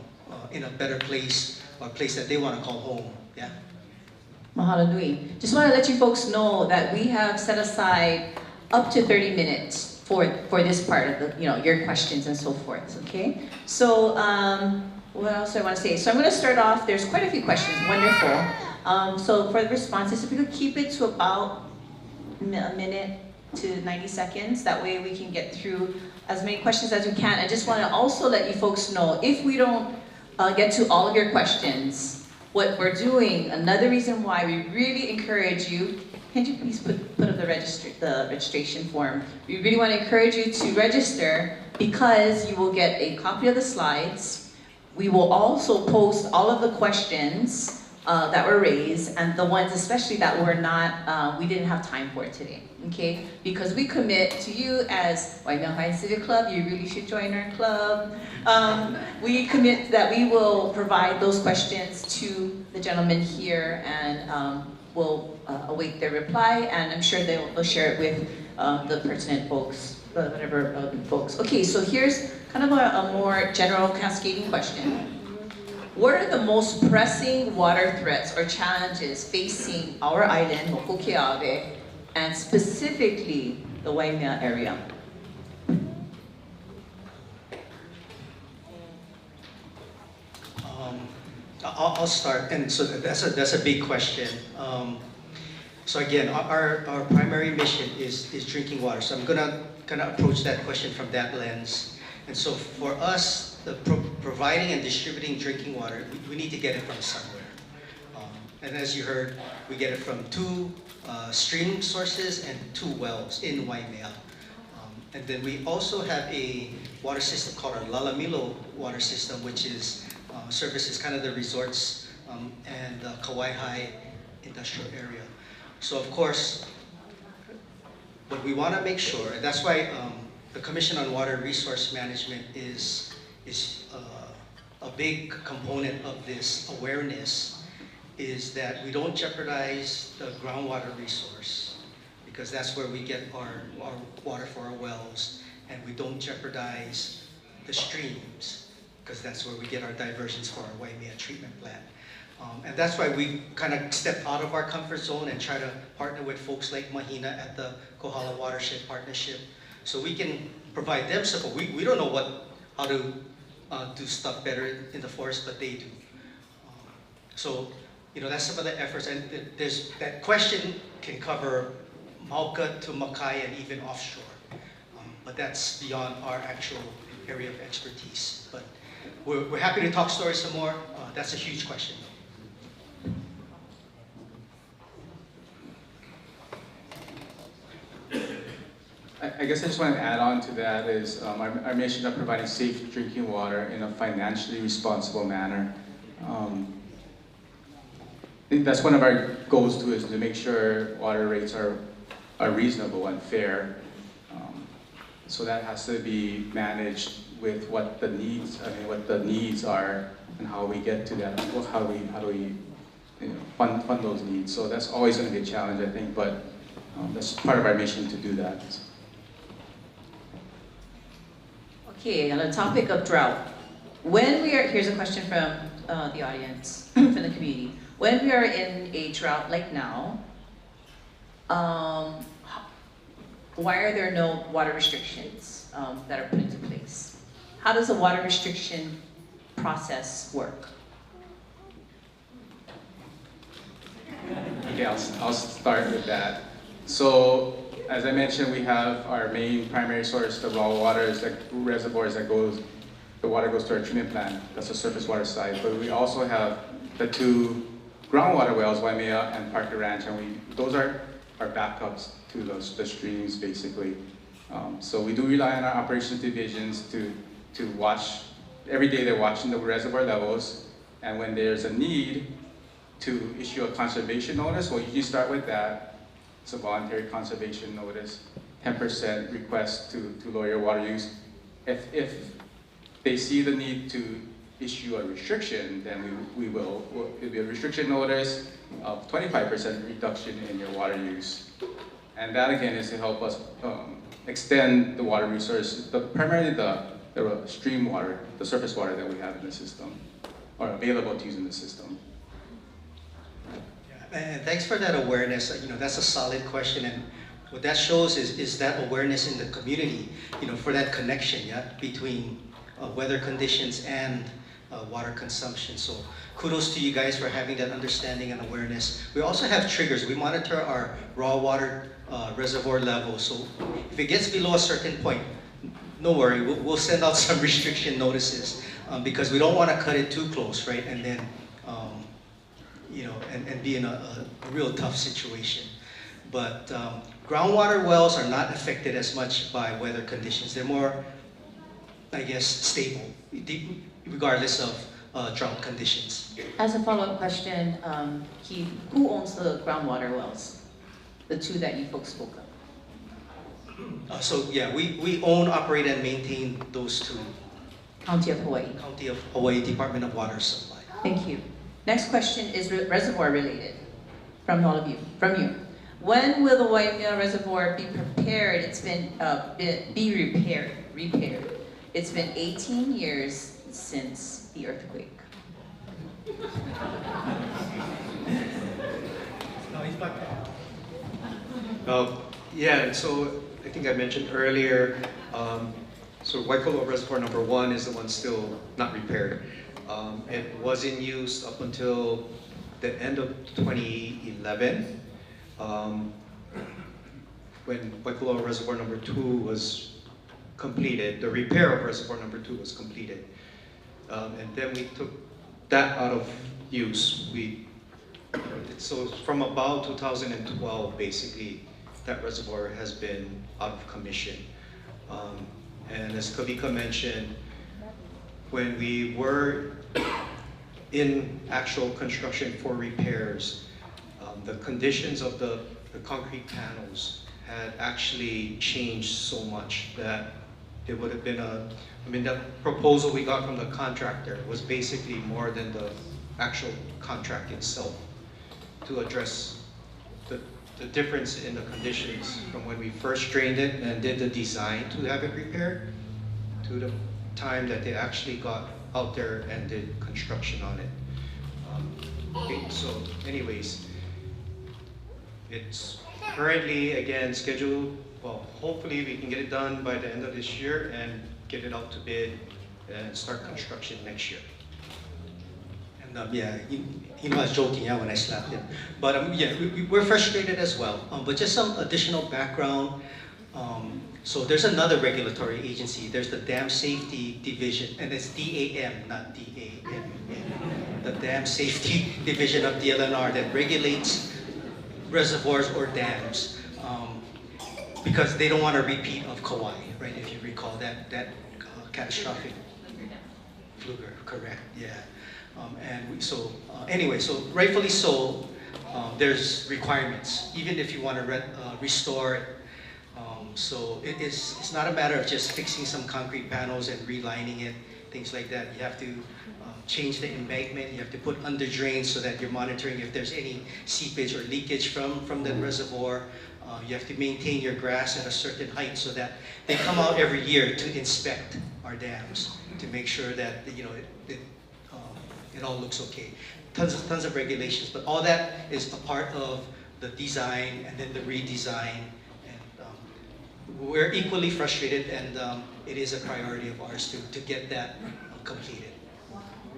in a better place, or a place that they want to call home. Yeah. Mahalo nui. Just want to let you folks know that we have set aside up to 30 minutes for this part of the, you know, your questions and so forth. Okay. So what else do I want to say? So I'm going to start off. There's quite a few questions. Wonderful. So for the responses, if we could keep it to about a minute to 90 seconds, that way we can get through as many questions as we can. I just want to also let you folks know, if we don't get to all of your questions, what we're doing, another reason why we really encourage you, can you please put up the registration form? We really want to encourage you to register because you will get a copy of the slides. We will also post all of the questions that were raised, and the ones especially that were not, we didn't have time for today, okay? Because we commit to you as Waimea Hawaiian Civic Club, you really should join our club. We commit that we will provide those questions to the gentlemen here, and we'll await their reply, and I'm sure they'll share it with the pertinent folks, whatever relevant folks. Okay, so here's kind of a more general cascading question. What are the most pressing water threats or challenges facing our island, Hokukeawe, and specifically the Waimea area? I'll start, and so that's a big question. So again, our primary mission is drinking water. So I'm gonna kind of approach that question from that lens. And so for us, providing and distributing drinking water, we need to get it from somewhere. And as you heard, we get it from 2 stream sources and 2 wells in Waimea. And then we also have a water system called our Lalamilo water system, which is services kind of the resorts and Kauai High industrial area. So of course, what we want to make sure, and that's why the Commission on Water Resource Management is a big component of this awareness, is that we don't jeopardize the groundwater resource, because that's where we get our water for our wells, and we don't jeopardize the streams, because that's where we get our diversions for our Waimea treatment plant. And that's why we kind of step out of our comfort zone and try to partner with folks like Mahina at the Kohala Watershed Partnership, so we can provide them support. We don't know how to do stuff better in the forest, but they do. So, you know, that's some of the efforts, and there's that question can cover Mauka to Makai and even offshore, but that's beyond our actual area of expertise. But we're happy to talk stories some more. That's a huge question. I guess I just want to add on to that is our mission of providing safe drinking water in a financially responsible manner. I think that's one of our goals too, is to make sure water rates are reasonable and fair. So that has to be managed with what the needs are and how we get to that. How do we fund those needs. So that's always going to be a challenge, I think, but that's part of our mission to do that. Okay, on the topic of drought, here's a question from the audience, from the community. When we are in a drought like now, why are there no water restrictions that are put into place? How does the water restriction process work? Okay, I'll start with that. So, as I mentioned, we have our main primary source, the raw water, reservoirs the water goes to our treatment plant. That's the surface water side. But we also have the two groundwater wells, Waimea and Parker Ranch, and those are our backups to the streams, basically. So we do rely on our operations divisions to watch. Every day they're watching the reservoir levels, and when there's a need to issue a conservation notice, we'll usually start with that. It's a voluntary conservation notice, 10% request to lower your water use. If they see the need to issue a restriction, then it'll be a restriction notice of 25% reduction in your water use. And that again is to help us extend the water resource, primarily the stream water, the surface water that we have in the system, or available to use in the system. And thanks for that awareness. That's a solid question, and what that shows is that awareness in the community, for that connection, between weather conditions and water consumption. So kudos to you guys for having that understanding and awareness. We also have triggers. We monitor our raw water reservoir levels. So if it gets below a certain point, no worry, we'll send out some restriction notices because we don't want to cut it too close, right? And then and be in a real tough situation. But groundwater wells are not affected as much by weather conditions. They're more, I guess, stable, regardless of drought conditions. As a follow-up question, Keith, who owns the groundwater wells? The two that you folks spoke of? So yeah, we own, operate, and maintain those two. County of Hawaii. County of Hawaii Department of Water Supply. Thank you. Next question is reservoir related from all of you, from you. When will the Waimea Reservoir be prepared? It's been, be repaired. It's been 18 years since the earthquake. Yeah, so I think I mentioned earlier, so Waikoloa Reservoir number 1 is the one still not repaired. It was in use up until the end of 2011, when Waikoloa Reservoir number 2 was completed. The repair of Reservoir number 2 was completed. And then we took that out of use. So from about 2012, basically, that reservoir has been out of commission. And as Kavika mentioned, when we were in actual construction for repairs, the conditions of the concrete panels had actually changed so much that it would have been the proposal we got from the contractor was basically more than the actual contract itself to address the difference in the conditions from when we first drained it and did the design to have it repaired to the time that they actually got out there and did construction on it. Okay, so anyways, it's currently, again, scheduled, well, hopefully we can get it done by the end of this year and get it out to bid and start construction next year. And yeah, he was joking when I slapped him. But yeah, we're frustrated as well. But just some additional background. So there's another regulatory agency. There's the Dam Safety Division, and it's DAM, not DAM. The Dam Safety Division of DLNR that regulates reservoirs or dams because they don't want a repeat of Kauai, right? If you recall that catastrophic Fluger, correct? Yeah. Anyway, so rightfully so, there's requirements, even if you want to restore it. So it's not a matter of just fixing some concrete panels and relining it. things like that. You have to change the embankment, you have to put under drains so that you're monitoring if there's any seepage or leakage from the reservoir. You have to maintain your grass at a certain height so that they come out every year to inspect our dams to make sure that it all looks okay. Tons of regulations, but all that is a part of the design and then the redesign. And we're equally frustrated, and it is a priority of ours to get that completed.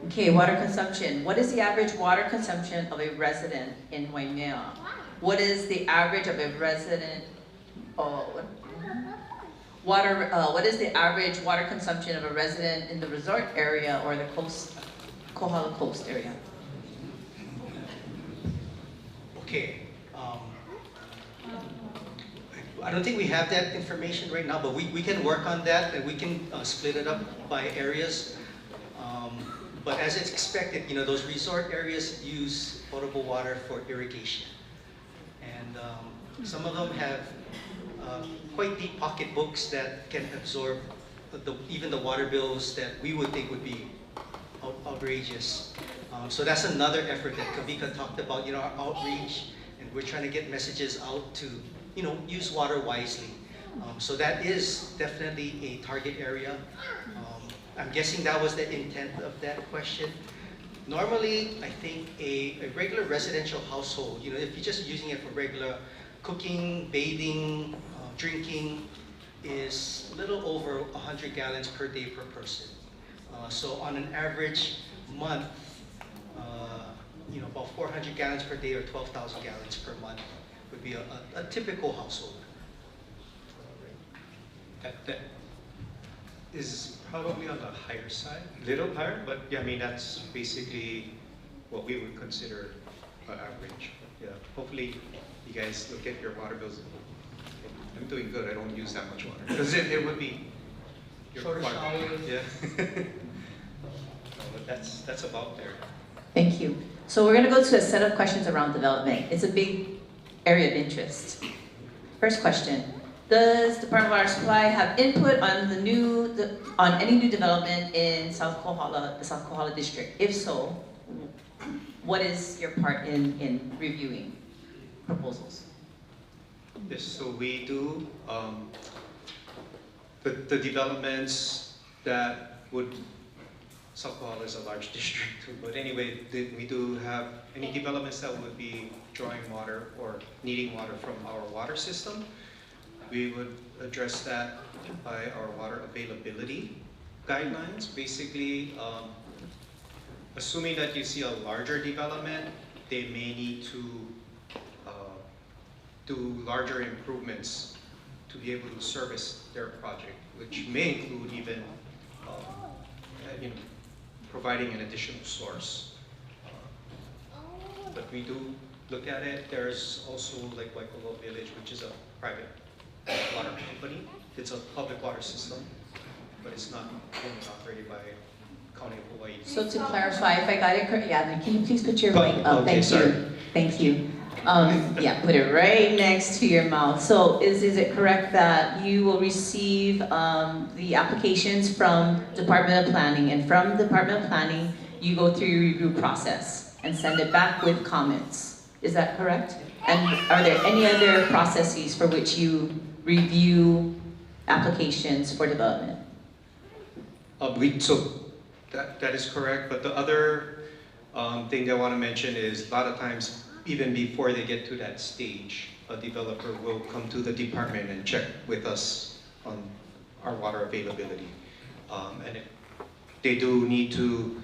Okay, water consumption. What is the average water consumption of a resident in Waimea? What is the average of a resident, what is the average water consumption of a resident in the resort area or the Kohala Coast area? Okay. I don't think we have that information right now, but we can work on that, and we can split it up by areas. But as it's expected, those resort areas use potable water for irrigation. And some of them have quite deep pocketbooks that can absorb even the water bills that we would think would be outrageous. So that's another effort that Kavika talked about, our outreach, and we're trying to get messages out to, use water wisely. So that is definitely a target area. I'm guessing that was the intent of that question. Normally, I think a regular residential household, if you're just using it for regular cooking, bathing, drinking, is a little over 100 gallons per day per person. So on an average month, about 400 gallons per day or 12,000 gallons per month would be a typical household. That is probably on the higher side, little higher, but yeah, I mean, that's basically what we would consider average. Yeah, hopefully you guys look at your water bills. I'm doing good, I don't use that much water. Because it would be your Shorter water. showers. Yeah. No, but that's about there. Thank you. So we're going to go to a set of questions around development. It's a big area of interest. First question. Does Department of Water Supply have input on on any new development in South Kohala, the South Kohala district? If so, what is your part in reviewing proposals? Yes, so we do the developments that would, South Kohala is a large district too, but anyway, we do have any developments that would be drawing water or needing water from our water system. We would address that by our water availability guidelines. Basically, assuming that you see a larger development, they may need to do larger improvements to be able to service their project, which may include even providing an additional source. But we do look at it. There's also like Waikolo Village, which is a private water company. It's a public water system, but it's not owned and operated by County of Hawaii. So to clarify, if I got it correct, yeah, can you please put your mic up? Okay, Thank sorry. you. Thank you. Yeah, put it right next to your mouth. So is it correct that you will receive the applications from Department of Planning, and from Department of Planning, you go through your review process and send it back with comments? Is that correct? And are there any other processes for which you review applications for development? So that is correct, but the other thing that I want to mention is a lot of times, even before they get to that stage, a developer will come to the department and check with us on our water availability. And if they do need to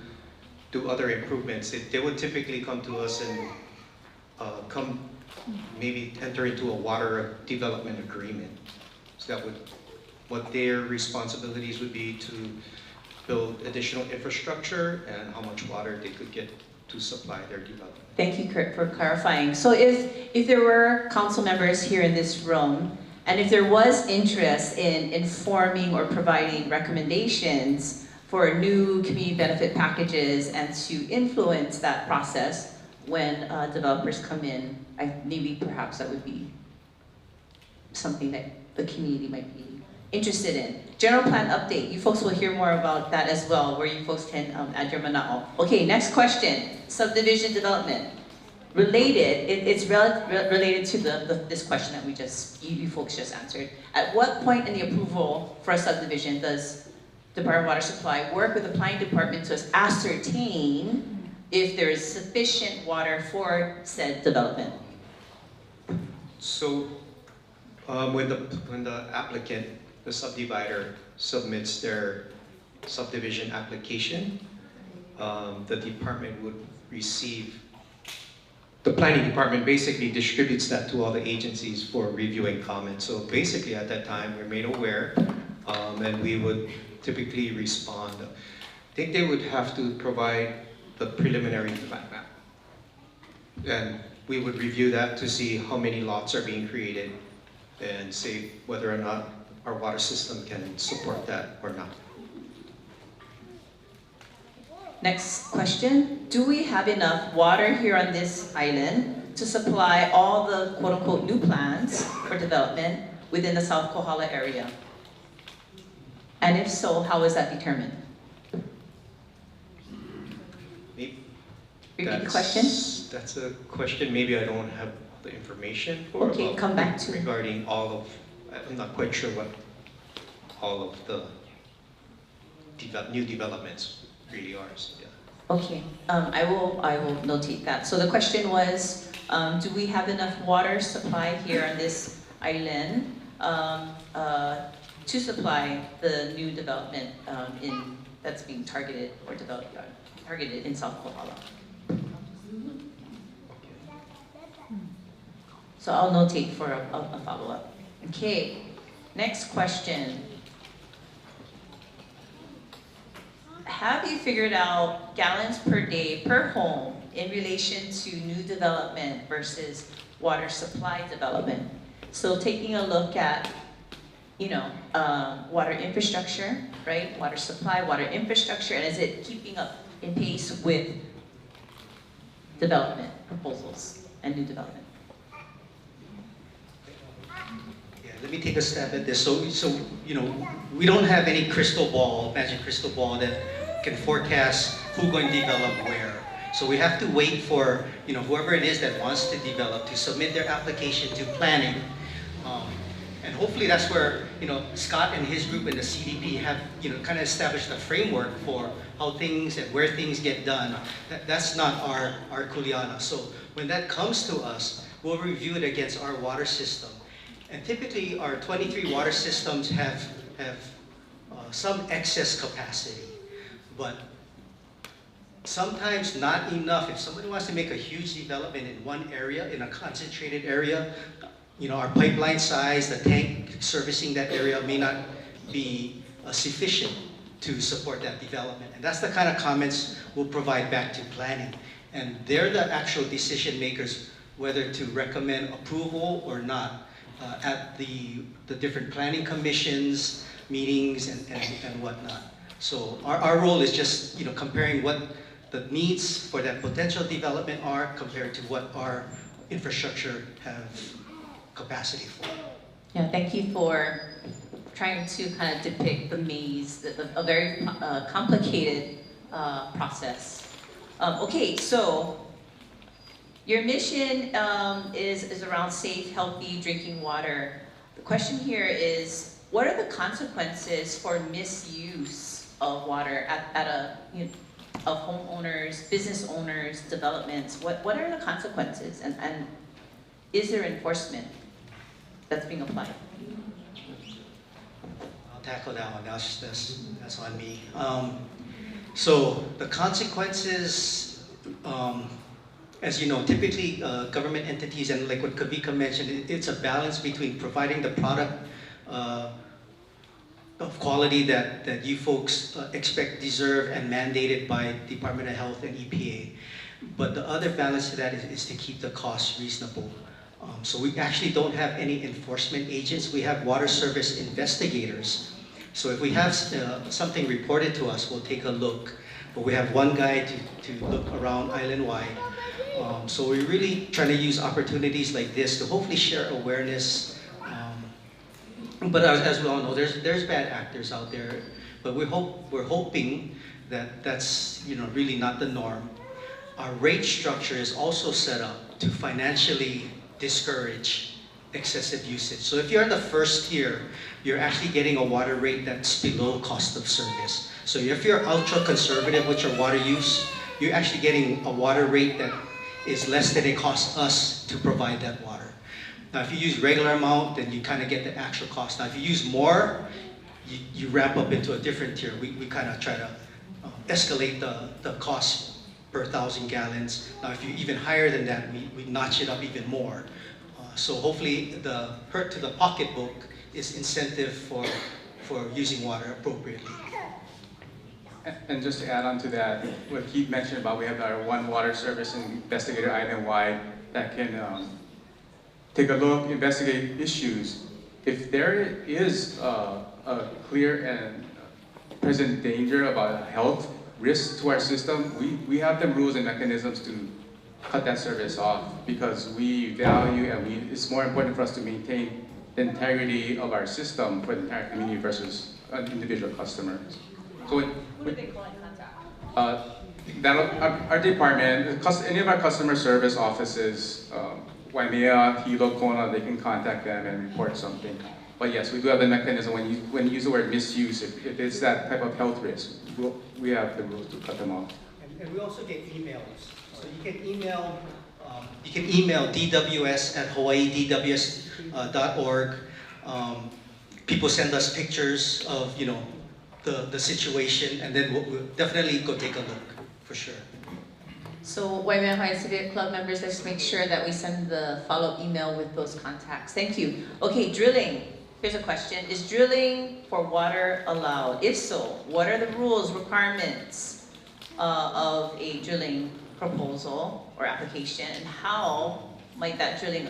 do other improvements, they would typically come to us and maybe enter into a water development agreement. So that would, what their responsibilities would be to build additional infrastructure and how much water they could get to supply their development. Thank you for clarifying. So if there were council members here in this room, and if there was interest in informing or providing recommendations for new community benefit packages and to influence that process when developers come in, maybe perhaps that would be something that the community might be interested in. General plan update. You folks will hear more about that as well, where you folks can add your mana'o. Okay, next question. Subdivision development. Related, related to this question that you folks just answered. At what point in the approval for a subdivision does Department of Water Supply work with the planning department to ascertain if there is sufficient water for said development? So when the applicant, the subdivider, submits their subdivision application, the department would receive, the planning department basically distributes that to all the agencies for review and comment. So basically at that time, we're made aware, and we would typically respond. I think they would have to provide the preliminary plat map. And we would review that to see how many lots are being created and see whether or not our water system can support that or not. Next question. Do we have enough water here on this island to supply all the quote-unquote new plans for development within the South Kohala area? And if so, how is that determined? Repeat the question. That's a question maybe I don't have the information for. Okay, come back to it. Regarding all of, I'm not quite sure what all of the new developments really are. So, yeah. Okay, I will notate that. So the question was, do we have enough water supply here on this island to supply the new development that's being targeted or targeted in South Kohala? So I'll notate for a follow-up. Okay, next question. Have you figured out gallons per day per home in relation to new development versus water supply development? So taking a look at, water infrastructure, right? Water supply, water infrastructure, and is it keeping up in pace with development proposals and new development? Let me take a stab at this. So we don't have any crystal ball, magic crystal ball that can forecast who's going to develop where. So we have to wait for whoever it is that wants to develop to submit their application to planning, and hopefully that's where Scott and his group and the CDP have kind of established a framework for how things and where things get done. That's not our kuleana. So when that comes to us, we'll review it against our water system. And typically, our 23 water systems have some excess capacity, but sometimes not enough. If somebody wants to make a huge development in one area, in a concentrated area, our pipeline size, the tank servicing that area may not be sufficient to support that development. And that's the kind of comments we'll provide back to planning. And they're the actual decision makers whether to recommend approval or not. At the different planning commissions, meetings, and whatnot. So our role is just comparing what the needs for that potential development are compared to what our infrastructure have capacity for. Yeah, thank you for trying to kind of depict the maze, a very complicated process. Okay, so your mission is around safe, healthy drinking water. The question here is, what are the consequences for misuse of water of homeowners, business owners, developments? What are the consequences, and is there enforcement that's being applied? I'll tackle that one. That's on me. So the consequences. As you know, typically government entities, and like what Kavika mentioned, it's a balance between providing the product of quality that you folks expect, deserve, and mandated by Department of Health and EPA. But the other balance to that is to keep the costs reasonable. So we actually don't have any enforcement agents. We have water service investigators. So if we have something reported to us, we'll take a look. But we have one guy to look around island-wide. So we're really trying to use opportunities like this to hopefully share awareness But as we all know, there's bad actors out there. But we're hoping that that's really not the norm. Our rate structure is also set up to financially discourage excessive usage. So if you're in the first tier, you're actually getting a water rate that's below cost of service. So if you're ultra conservative with your water use, you're actually getting a water rate that is less than it costs us to provide that water. Now if you use regular amount, then you kind of get the actual cost. Now if you use more, you ramp up into a different tier. We kind of try to escalate the cost per 1,000 gallons. Now if you're even higher than that, we notch it up even more. So hopefully the hurt to the pocketbook is incentive for using water appropriately. And just to add on to that, what Keith mentioned about we have our one water service investigator island-wide that can take a look, investigate issues. If there is a clear and present danger about health risk to our system, we have the rules and mechanisms to cut that service off because we value and it's more important for us to maintain the integrity of our system for the entire community versus an individual customer. So Who do they call in contact? our department, any of our customer service offices, Waimea, Hilo, Kona, they can contact them and report something. But yes, we do have the mechanism when you use the word misuse, if it's that type of health risk, we have the rules to cut them off. And we also get emails. So you can email dws@hawaiidws.org. People send us pictures of the situation, and then we'll definitely go take a look for sure. So Waimea Hawaiian Civic Club members, let's make sure that we send the follow-up email with those contacts. Thank you. Okay, drilling. Here's a question. Is drilling for water allowed? If so, what are the rules, requirements of a drilling proposal or application, and how might that drilling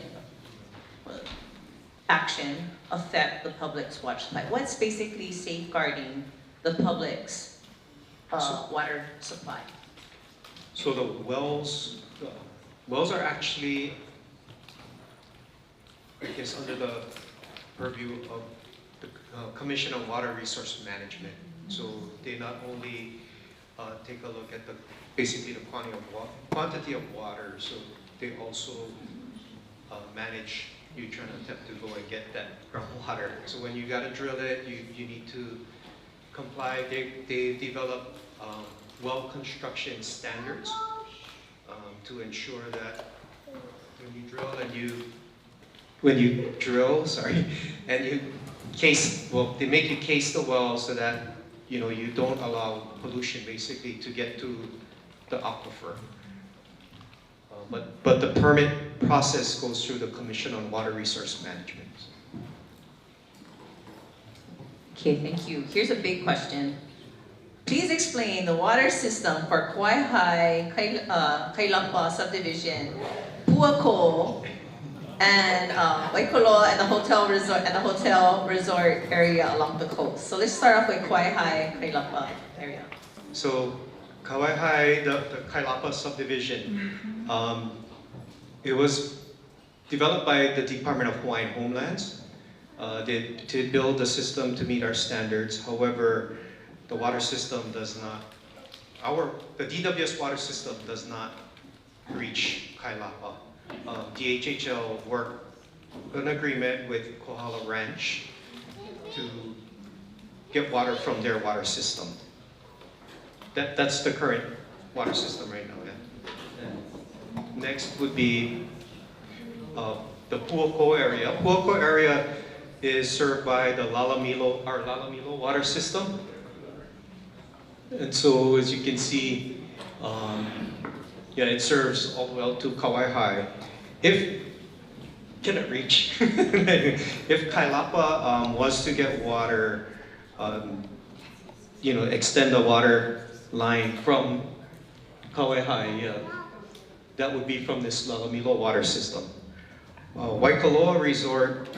action affect the public's water supply? What's basically safeguarding the public's water supply? So the wells are actually, I guess, under the purview of the Commission on Water Resource Management. So they not only take a look at basically the quantity of water, so they also manage you trying to attempt to go and get that groundwater. So when you gotta drill it, you need to comply. They develop well construction standards to ensure that when you drill and they make you case the well so that you don't allow pollution basically to get to the aquifer. But the permit process goes through the Commission on Water Resource Management. Okay, thank you. Here's a big question. Please explain the water system for Kaihai, Kailapa subdivision, Puako, and Waikoloa and the hotel resort area along the coast. So let's start off with Kaihai, Kailapa area. So Kawaihai, the Kailapa subdivision, it was developed by the Department of Hawaiian Homelands to build a system to meet our standards. However, the water system does not, the DWS water system does not reach Kailapa. DHHL worked an agreement with Kohala Ranch to get water from their water system. That's the current water system right now. Yeah. And next would be the Puako area. Puako area is served by the our Lalamilo water system. And so as you can see, it serves all the way out to Kawaihai. Can it reach? If Kailapa was to get water, extend the water line from Kawaihai, that would be from this Lalamilo water system. Waikoloa Resort,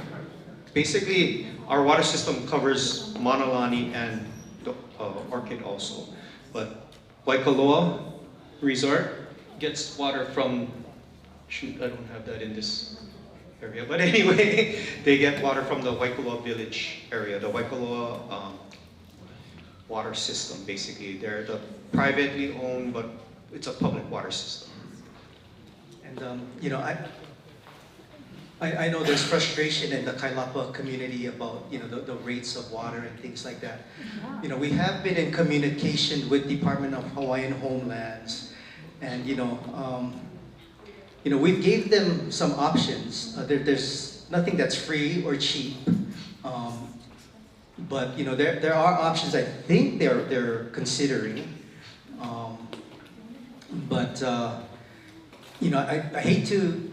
basically our water system covers Manalani and Orchid also. But Waikoloa Resort gets water from, I don't have that in this area. But anyway, they get water from the Waikoloa Village area, the Waikoloa water system, basically. They're the privately owned, but it's a public water system. And you know, I know there's frustration in the Kailapa community about, you know, the rates of water and things like that. You know, we have been in communication with Department of Hawaiian Homelands, and you know, we gave them some options. There's nothing that's free or cheap, but you know, there are options. I think they're considering, but you know, I hate to.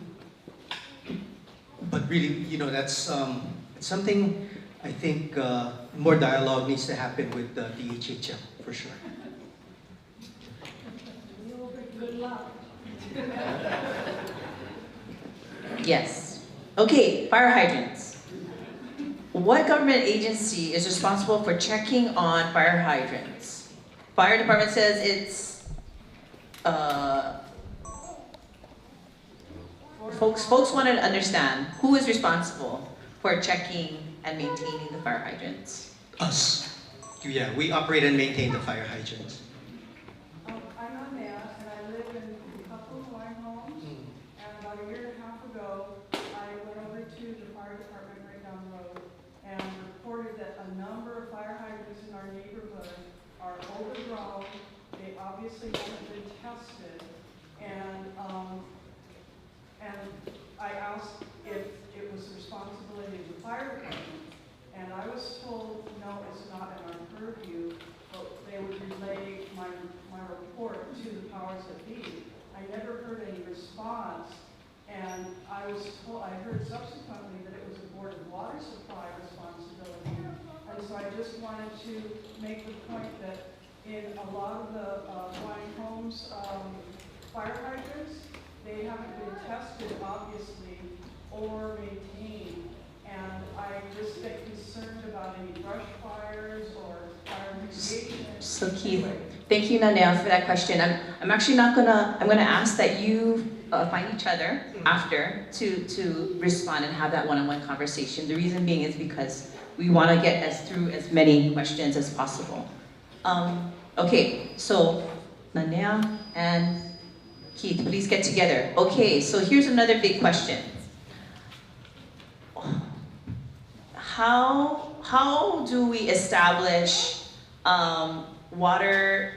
But really, you know, that's something I think more dialogue needs to happen with the DHHM, for sure. Good luck. Yes. Okay, fire hydrants. What government agency is responsible for checking on fire hydrants? Fire department says it's folks want to understand who is responsible for checking and maintaining the fire hydrants. Us. Yeah, we operate and maintain the fire hydrants. I'm Mahina, and I live in a couple of Hawaiian homes. And about a year and a half ago, I went over to the fire department right down the road and reported that a number of fire hydrants in our neighborhood are overgrown. They obviously haven't been tested, and I asked if it was the responsibility of the fire department, and I was told, no, it's not in our purview, but they would relay my report to the powers that be. I never heard any response, and I heard subsequently that it was a Board of Water Supply responsibility. And so I just wanted to make the point that in a lot of the Hawaiian homes fire hydrants, they haven't been tested, obviously, or maintained. And I just get concerned about any brush fires or fire mitigation. So Keith, thank you, Nanea, for that question. I'm actually not gonna, I'm gonna ask that you find each other after to respond and have that one-on-one conversation. The reason being is because we want to get through as many questions as possible. Okay, so Nanea and Keith, please get together. Okay, so here's another big question. How do we establish water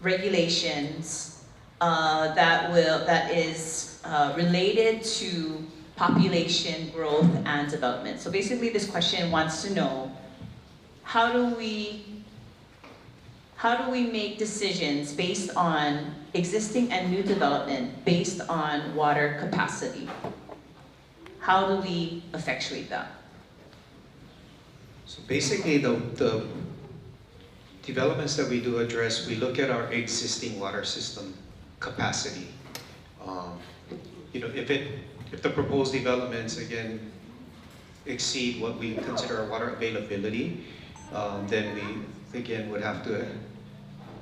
regulations that is related to population growth and development? So basically, this question wants to know how do we make decisions based on existing and new development based on water capacity? How do we effectuate that? So basically, the developments that we do address, we look at our existing water system capacity. You know, if the proposed developments again exceed what we consider our water availability, then we again would have to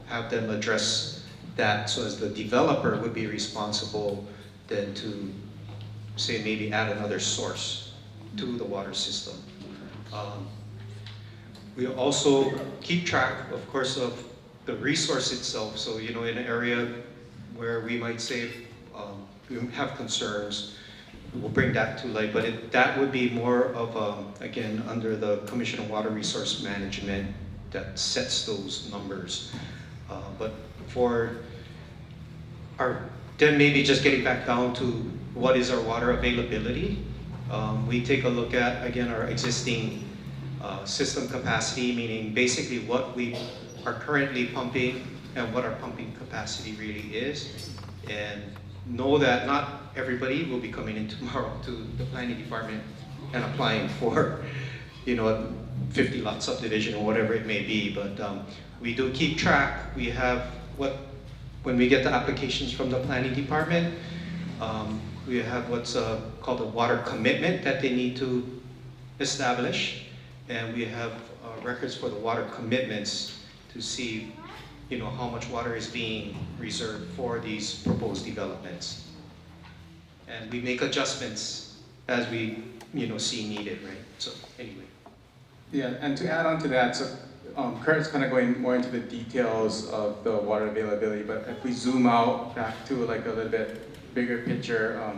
have them address that, so as the developer would be responsible then to say maybe add another source to the water system. We also keep track, of course, of the resource itself. So, you know, in an area where we might say we have concerns, we'll bring that to light. But that would be more of, again, under the Commission on Water Resource Management that sets those numbers. But for then maybe just getting back down to what is our water availability, we take a look at, again, our existing system capacity, meaning basically what we are currently pumping and what our pumping capacity really is, and know that not everybody will be coming in tomorrow to the planning department and applying for, you know, a 50-lot subdivision or whatever it may be. But we do keep track. We have when we get the applications from the planning department, we have what's called a water commitment that they need to establish. And we have records for the water commitments to see, you know, how much water is being reserved for these proposed developments. And we make adjustments as we see needed, right? So anyway. Yeah, and to add on to that, so Kurt's kind of going more into the details of the water availability, but if we zoom out back to like a little bit bigger picture,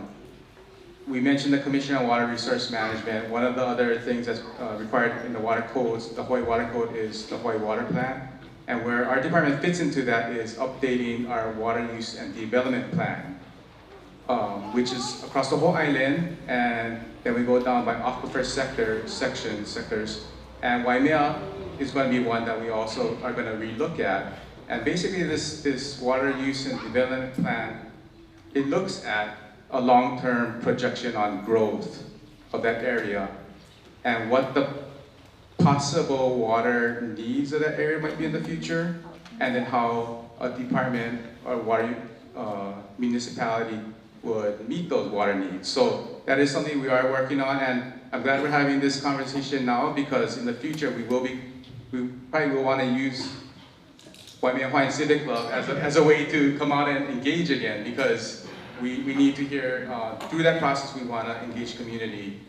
we mentioned the Commission on Water Resource Management. One of the other things that's required in the water codes, the Hawaii Water Code, is the Hawaii Water Plan. And where our department fits into that is updating our water use and development plan, which is across the whole island, and then we go down by aquifer sectors. And Waimea is going to be one that we also are going to relook at. And basically this water use and development plan, it looks at a long-term projection on growth of that area and what the possible water needs of that area might be in the future, and then how a department or water municipality would meet those water needs. So that is something we are working on, and I'm glad we're having this conversation now, because in the future we probably will want to use Waimea Hawaiian Civic Club as a way to come out and engage again, because we need to hear, through that process, we want to engage community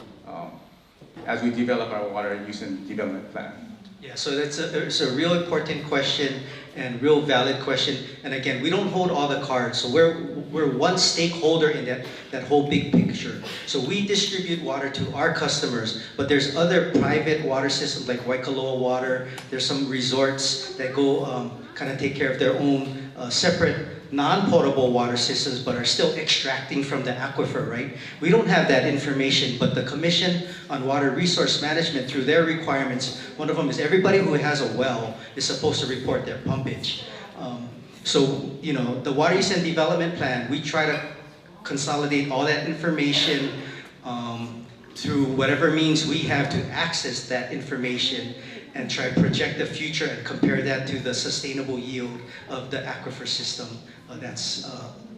as we develop our water use and development plan. Yeah, so it's a real important question and real valid question. And again, we don't hold all the cards. So we're one stakeholder in that whole big picture. So we distribute water to our customers, but there's other private water systems like Waikoloa Water. There's some resorts that go kind of take care of their own separate non-potable water systems, but are still extracting from the aquifer, right? We don't have that information, but the Commission on Water Resource Management, through their requirements, one of them is everybody who has a well is supposed to report their pumpage. So, the Water Use and Development Plan, we try to consolidate all that information through whatever means we have to access that information and try to project the future and compare that to the sustainable yield of the aquifer system that's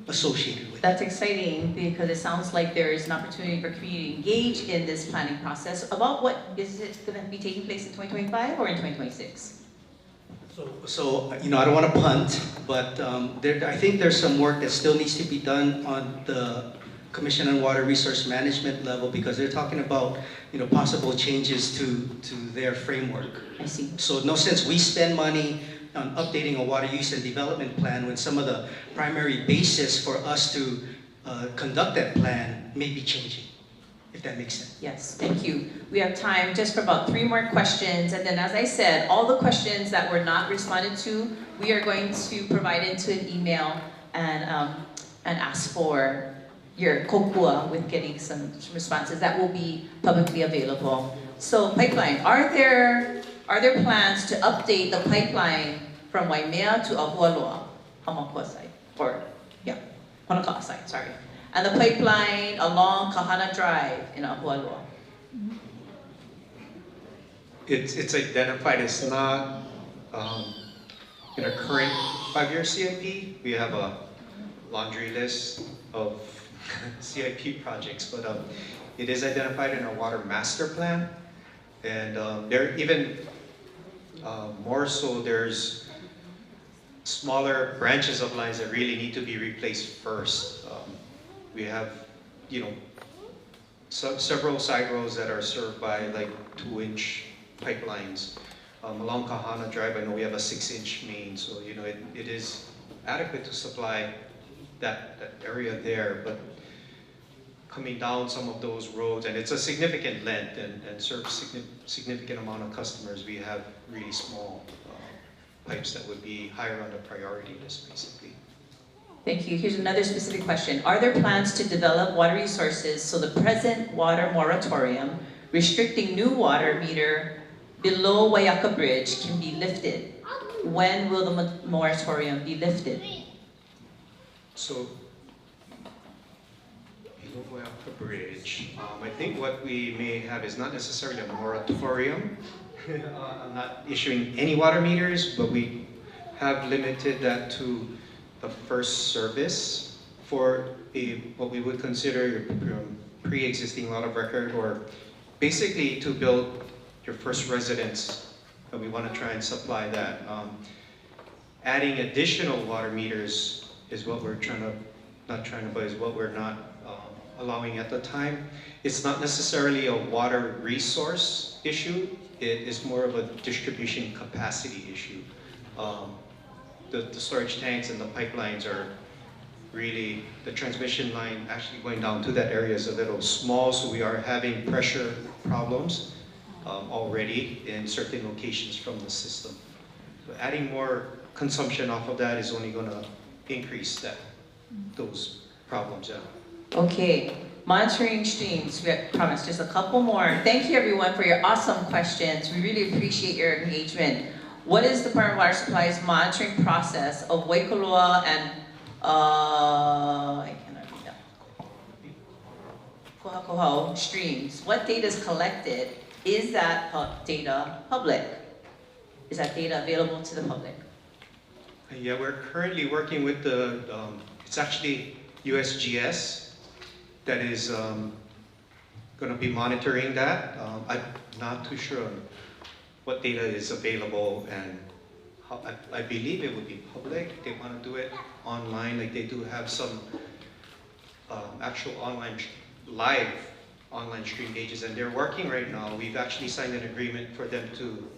associated with it. That's exciting, because it sounds like there is an opportunity for community to engage in this planning process. About what is it going to be taking place in 2025 or in 2026? So I don't want to punt, but I think there's some work that still needs to be done on the Commission on Water Resource Management level, because they're talking about possible changes to their framework. I see. So no sense we spend money on updating a water use and development plan when some of the primary basis for us to conduct that plan may be changing, if that makes sense. Yes, thank you. We have time just for about 3 more questions, and then as I said, all the questions that were not responded to, we are going to provide into an email and ask for your kokua with getting some responses that will be publicly available. So pipeline, are there plans to update the pipeline from Waimea to Ahualoa, Hamakua side, Honoka'a side, sorry. And the pipeline along Kahana Drive in Ahualoa? It's identified. It's not in our current 5-year CIP. We have a laundry list of CIP projects, but it is identified in our water master plan, and there even more so, there's smaller branches of lines that really need to be replaced first. We have several side roads that are served by like 2-inch pipelines. Along Kahana Drive, I know we have a 6-inch main, so it is adequate to supply that area there, but coming down some of those roads, and it's a significant length and serves significant amount of customers, we have really small pipes that would be higher on the priority list, basically. Thank you. Here's another specific question. Are there plans to develop water resources so the present water moratorium restricting new water meter below Waiaka Bridge can be lifted? When will the moratorium be lifted? So, below Waiaka Bridge, I think what we may have is not necessarily a moratorium. I'm not issuing any water meters, but we have limited that to the first service for what we would consider pre-existing lot of record, or basically to build your first residence, and we want to try and supply that. Adding additional water meters is what we're trying to not trying to, but is what we're not allowing at the time. It's not necessarily a water resource issue. It is more of a distribution capacity issue. The storage tanks and the pipelines are really, the transmission line actually going down to that area is a little small, so we are having pressure problems already in certain locations from the system. So adding more consumption off of that is only going to increase those problems. Yeah. Okay, monitoring streams, we have promised just a couple more. Thank you everyone for your awesome questions. We really appreciate your engagement. What is the Department of Water Supply's monitoring process of Waikoloa and, I cannot read that, Kohakohau streams? What data is collected? Is that data public? Is that data available to the public? Yeah, we're currently working with the, it's actually USGS that is going to be monitoring that. I'm not too sure on what data is available and how, I believe it would be public. They want to do it online, like they do have some actual online, live online stream gauges, and they're working right now. We've actually signed an agreement for them to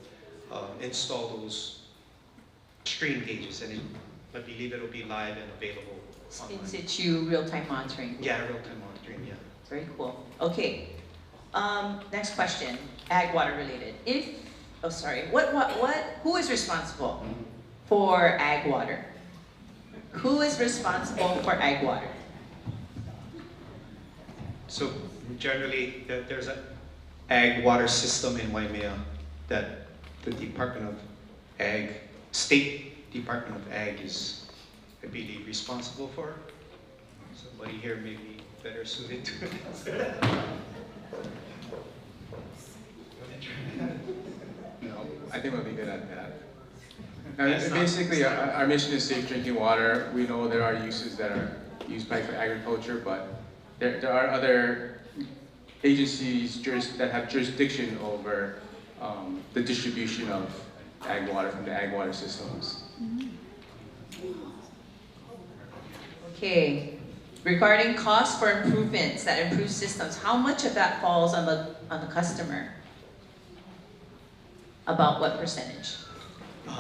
install those stream gauges, and I believe it'll be live and available online. In situ real-time monitoring. Yeah, real-time monitoring, yeah. Very cool. Okay. Next question, ag water related. Who is responsible for ag water? Who is responsible for ag water? So generally, there's an ag water system in Waimea that the Department of Ag, State Department of Ag is, I believe, responsible for. Somebody here may be better suited to it. I think we'll be good at that. Now, basically, our mission is safe drinking water. We know there are uses that are used by for agriculture, but there are other agencies that have jurisdiction over the distribution of ag water from the ag water systems. Okay. Regarding costs for improvements that improve systems, how much of that falls on the customer? About what percentage?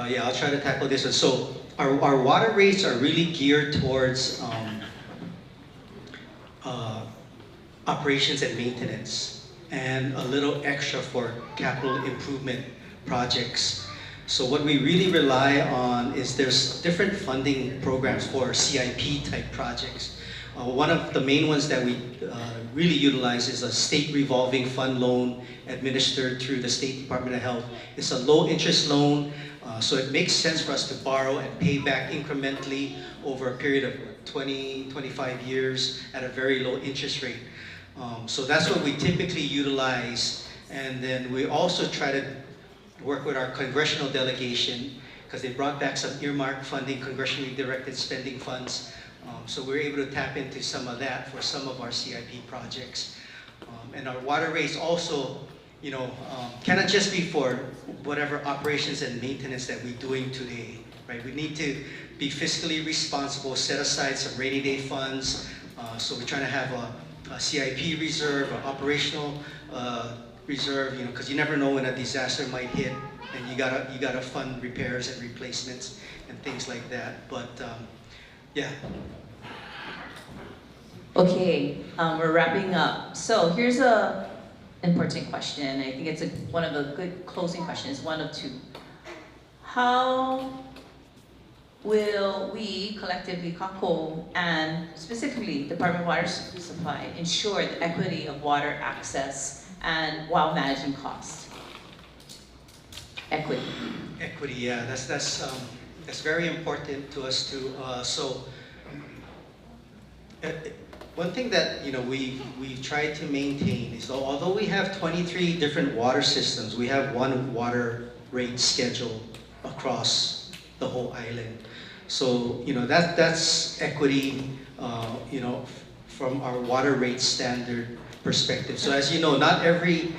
Yeah, I'll try to tackle this one. So our water rates are really geared towards operations and maintenance, and a little extra for capital improvement projects. So what we really rely on is there's different funding programs for CIP type projects. One of the main ones that we really utilize is a state revolving fund loan administered through the State Department of Health. It's a low interest loan, so it makes sense for us to borrow and pay back incrementally over a period of 20, 25 years at a very low interest rate. So that's what we typically utilize. And then we also try to work with our congressional delegation, because they brought back some earmark funding, congressionally directed spending funds. So we're able to tap into some of that for some of our CIP projects. And our water rates also, cannot just be for whatever operations and maintenance that we're doing today, right? We need to be fiscally responsible, set aside some rainy day funds. So we're trying to have a CIP reserve, an operational reserve, because you never know when a disaster might hit, and you gotta fund repairs and replacements and things like that. But yeah. Okay, we're wrapping up. So here's a important question. I think it's one of the good closing questions, one of two. How will we collectively, Kako, and specifically Department of Water Supply, ensure the equity of water access and while managing costs? Equity. Equity, yeah, that's very important to us too. One thing that we try to maintain is, although we have 23 different water systems, we have one water rate schedule across the whole island. So that's equity, from our water rate standard perspective. So as you know, not every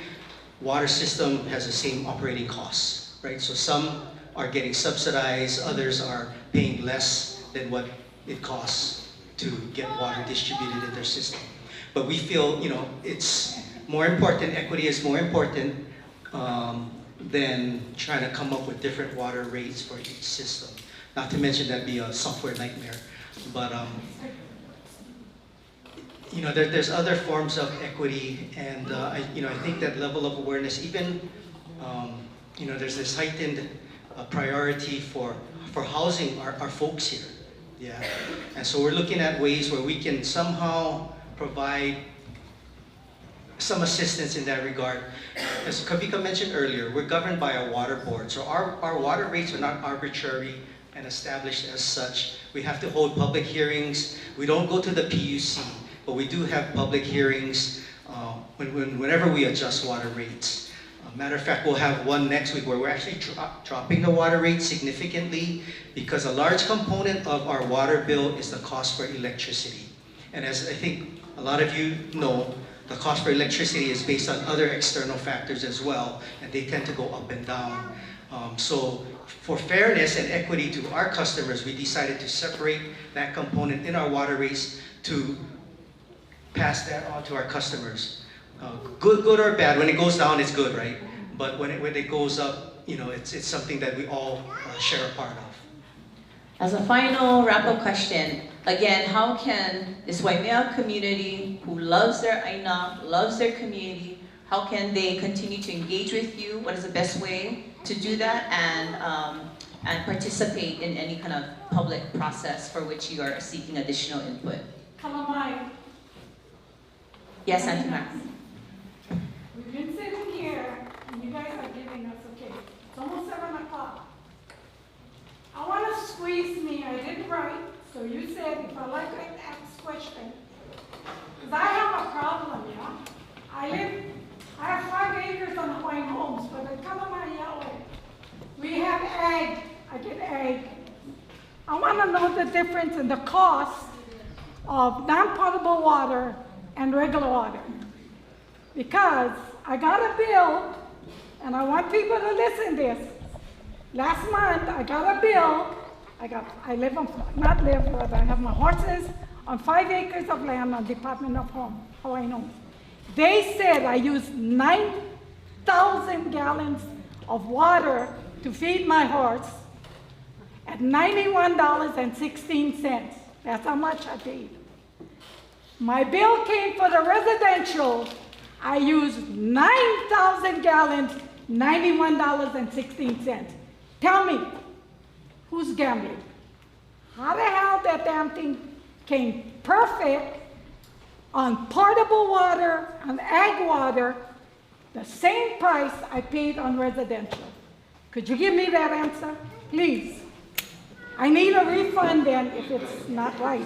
water system has the same operating costs, right? So some are getting subsidized, others are paying less than what it costs to get water distributed in their system. But we feel, you know, it's more important, equity is more important than trying to come up with different water rates for each system. Not to mention that'd be a software nightmare. But you know, there's other forms of equity, and I think that level of awareness, even you know, there's this heightened priority for housing our folks here. Yeah, and so we're looking at ways where we can somehow provide some assistance in that regard. As Kavika mentioned earlier, we're governed by a water board, so our water rates are not arbitrary and established as such. We have to hold public hearings. We don't go to the PUC, but we do have public hearings whenever we adjust water rates. Matter of fact, we'll have one next week where we're actually dropping the water rate significantly, because a large component of our water bill is the cost for electricity. And as I think a lot of you know, the cost for electricity is based on other external factors as well, and they tend to go up and down. So for fairness and equity to our customers, we decided to separate that component in our water rates to pass that on to our customers. Good or bad, when it goes down, it's good, right? But when it goes up, you know, it's something that we all share a part of. As a final wrap-up question, again, how can this Waimea community who loves their aina, loves their community, how can they continue to engage with you? What is the best way to do that, and participate in any kind of public process for which you are seeking additional input? Kalamai. Yes, Auntie Max. We've been sitting here, and you guys are giving us, okay, it's almost 7 o'clock. I want to squeeze me, I didn't write, so you said if I like to ask question, because I have a problem, yeah? I have 5 acres on Hawaiian Homes, but in Kalamai, Yahweh, we have ag, I get ag. I want to know the difference in the cost of non-potable water and regular water. Because I got a bill, and I want people to listen to this. Last month, I got a bill. I live on, not live, but I have my horses on 5 acres of land on Department of Hawaiian Homes. They said I used 9,000 gallons of water to feed my horse at $91.16. That's how much I paid. My bill came for the residential. I used 9,000 gallons, $91.16. Tell me, who's gambling? How the hell that damn thing came perfect on portable water, on ag water, the same price I paid on residential? Could you give me that answer, please? I need a refund then if it's not right.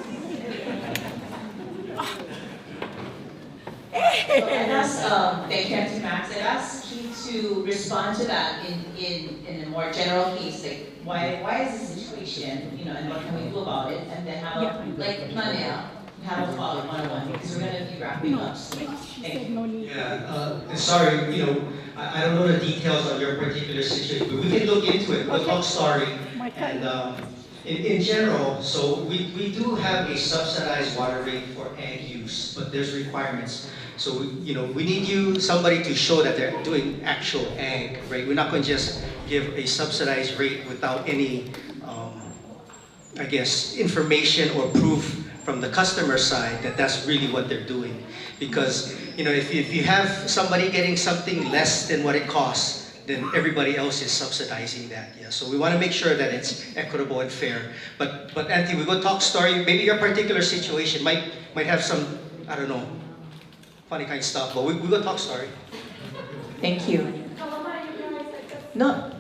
Thank you, Auntie Max. I'd ask you to respond to that in a more general case, like why is this situation, you know, and what can we do about it, and then have like Manea, have a follow one-on-one, because we're going to be wrapping up soon. Thank you. Yeah, sorry, you know, I don't know the details of your particular situation, but we can look into it. We'll talk sorry. And in general, so we do have a subsidized water rate for ag use, but there's requirements. So, you know, we need somebody to show that they're doing actual ag, right? We're not going to just give a subsidized rate without any, I guess, information or proof from the customer side that that's really what they're doing. Because, you know, if you have somebody getting something less than what it costs, then everybody else is subsidizing that. Yeah, so we want to make sure that it's equitable and fair. But Auntie, we go talk story. Maybe your particular situation might have some, I don't know, funny kind of stuff. But we go talk story. Thank you. No,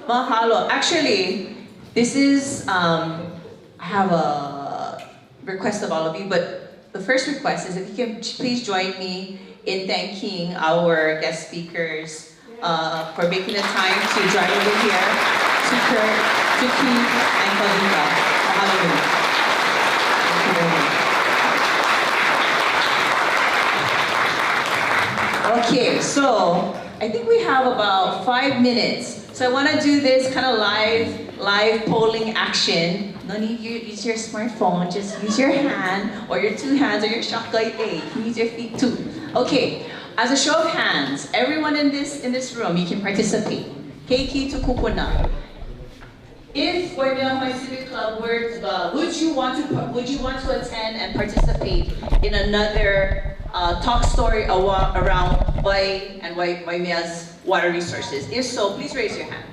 mahalo. Actually, this is I have a request of all of you, but the first request is if you can please join me in thanking our guest speakers for making the time to drive over here to Kurt, to Keith, and Kavika. Mahalo. Thank you very much. Okay, so I think we have about 5 minutes. So I want to do this kind of live polling action No need to use your smartphone, just use your hand, or your two hands, or your shakai. You can use your feet too. Okay, as a show of hands, everyone in this room, you can participate. Keiki to kupuna. If Waimea Hawaiian Civic Club were, would you want to attend and participate in another talk story around Wai and Waimea's water resources? If so, please raise your hand.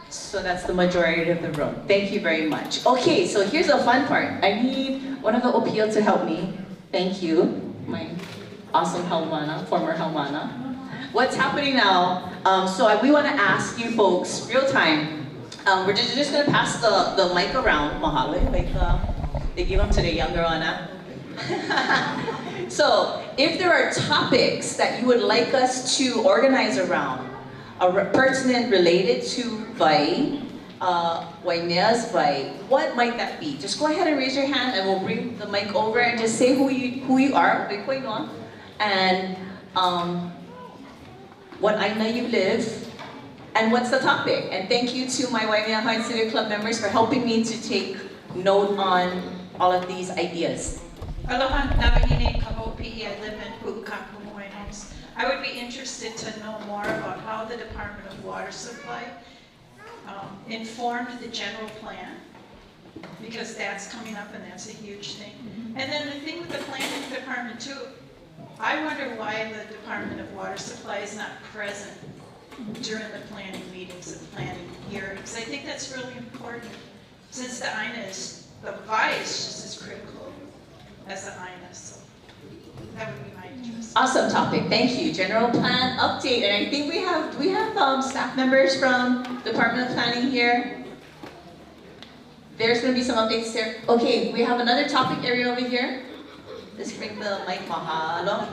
So that's the majority of the room. Thank you very much. Okay, so here's the fun part. I need one of the OPL to help me. Thank you, my awesome Haumana, former Haumana. What's happening now? We want to ask you folks, real time. We're just going to pass the mic around. Mahalo, like they give them to the younger one. So, if there are topics that you would like us to organize around, pertinent related to Vai, Waimea's Vai, what might that be? Just go ahead and raise your hand and we'll bring the mic over and just say who you are, and what aina you live, and what's the topic. And thank you to my Waimea Hawaiian Civic Club members for helping me to take note on all of these ideas. Aloha, Navahine Kahopi, I live in Pu'ukapu, Homes. I would be interested to know more about how the Department of Water Supply informed the general plan, because that's coming up and that's a huge thing. And then the thing with the planning department too, I wonder why the Department of Water Supply is not present during the planning meetings and planning hearings. I think that's really important, since the INA is, the VI is just as critical as the INA, so that would be my interest. Awesome topic, thank you. General plan update, and I think we have staff members from Department of Planning here. There's going to be some updates there. Okay, we have another topic area over here. Let's bring the mic. Mahalo.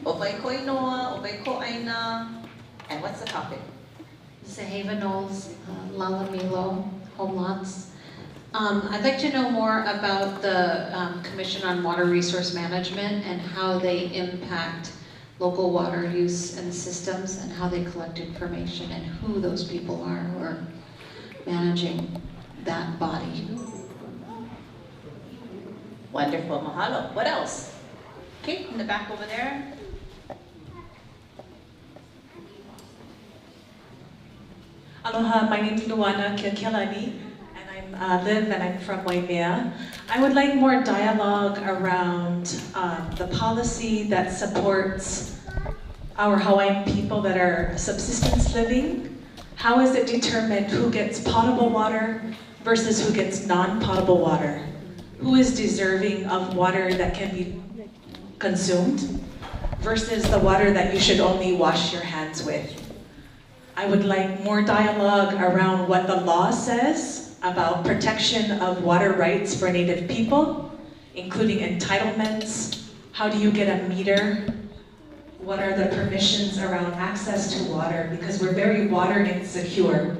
Opai ko inoa, opai ko aina. And what's the topic? Sahava Knolls, Lalamilo, home lots. I'd like to know more about the Commission on Water Resource Management and how they impact local water use and systems, and how they collect information, and who those people are who are managing that body. Wonderful, mahalo. What else? Okay, in the back over there. Aloha, my name is Luana Kiakelani, and I live and I'm from Waimea. I would like more dialogue around the policy that supports our Hawaiian people that are subsistence living. How is it determined who gets potable water versus who gets non-potable water? Who is deserving of water that can be consumed versus the water that you should only wash your hands with? I would like more dialogue around what the law says about protection of water rights for Native people, including entitlements. How do you get a meter? What are the permissions around access to water? Because we're very water insecure.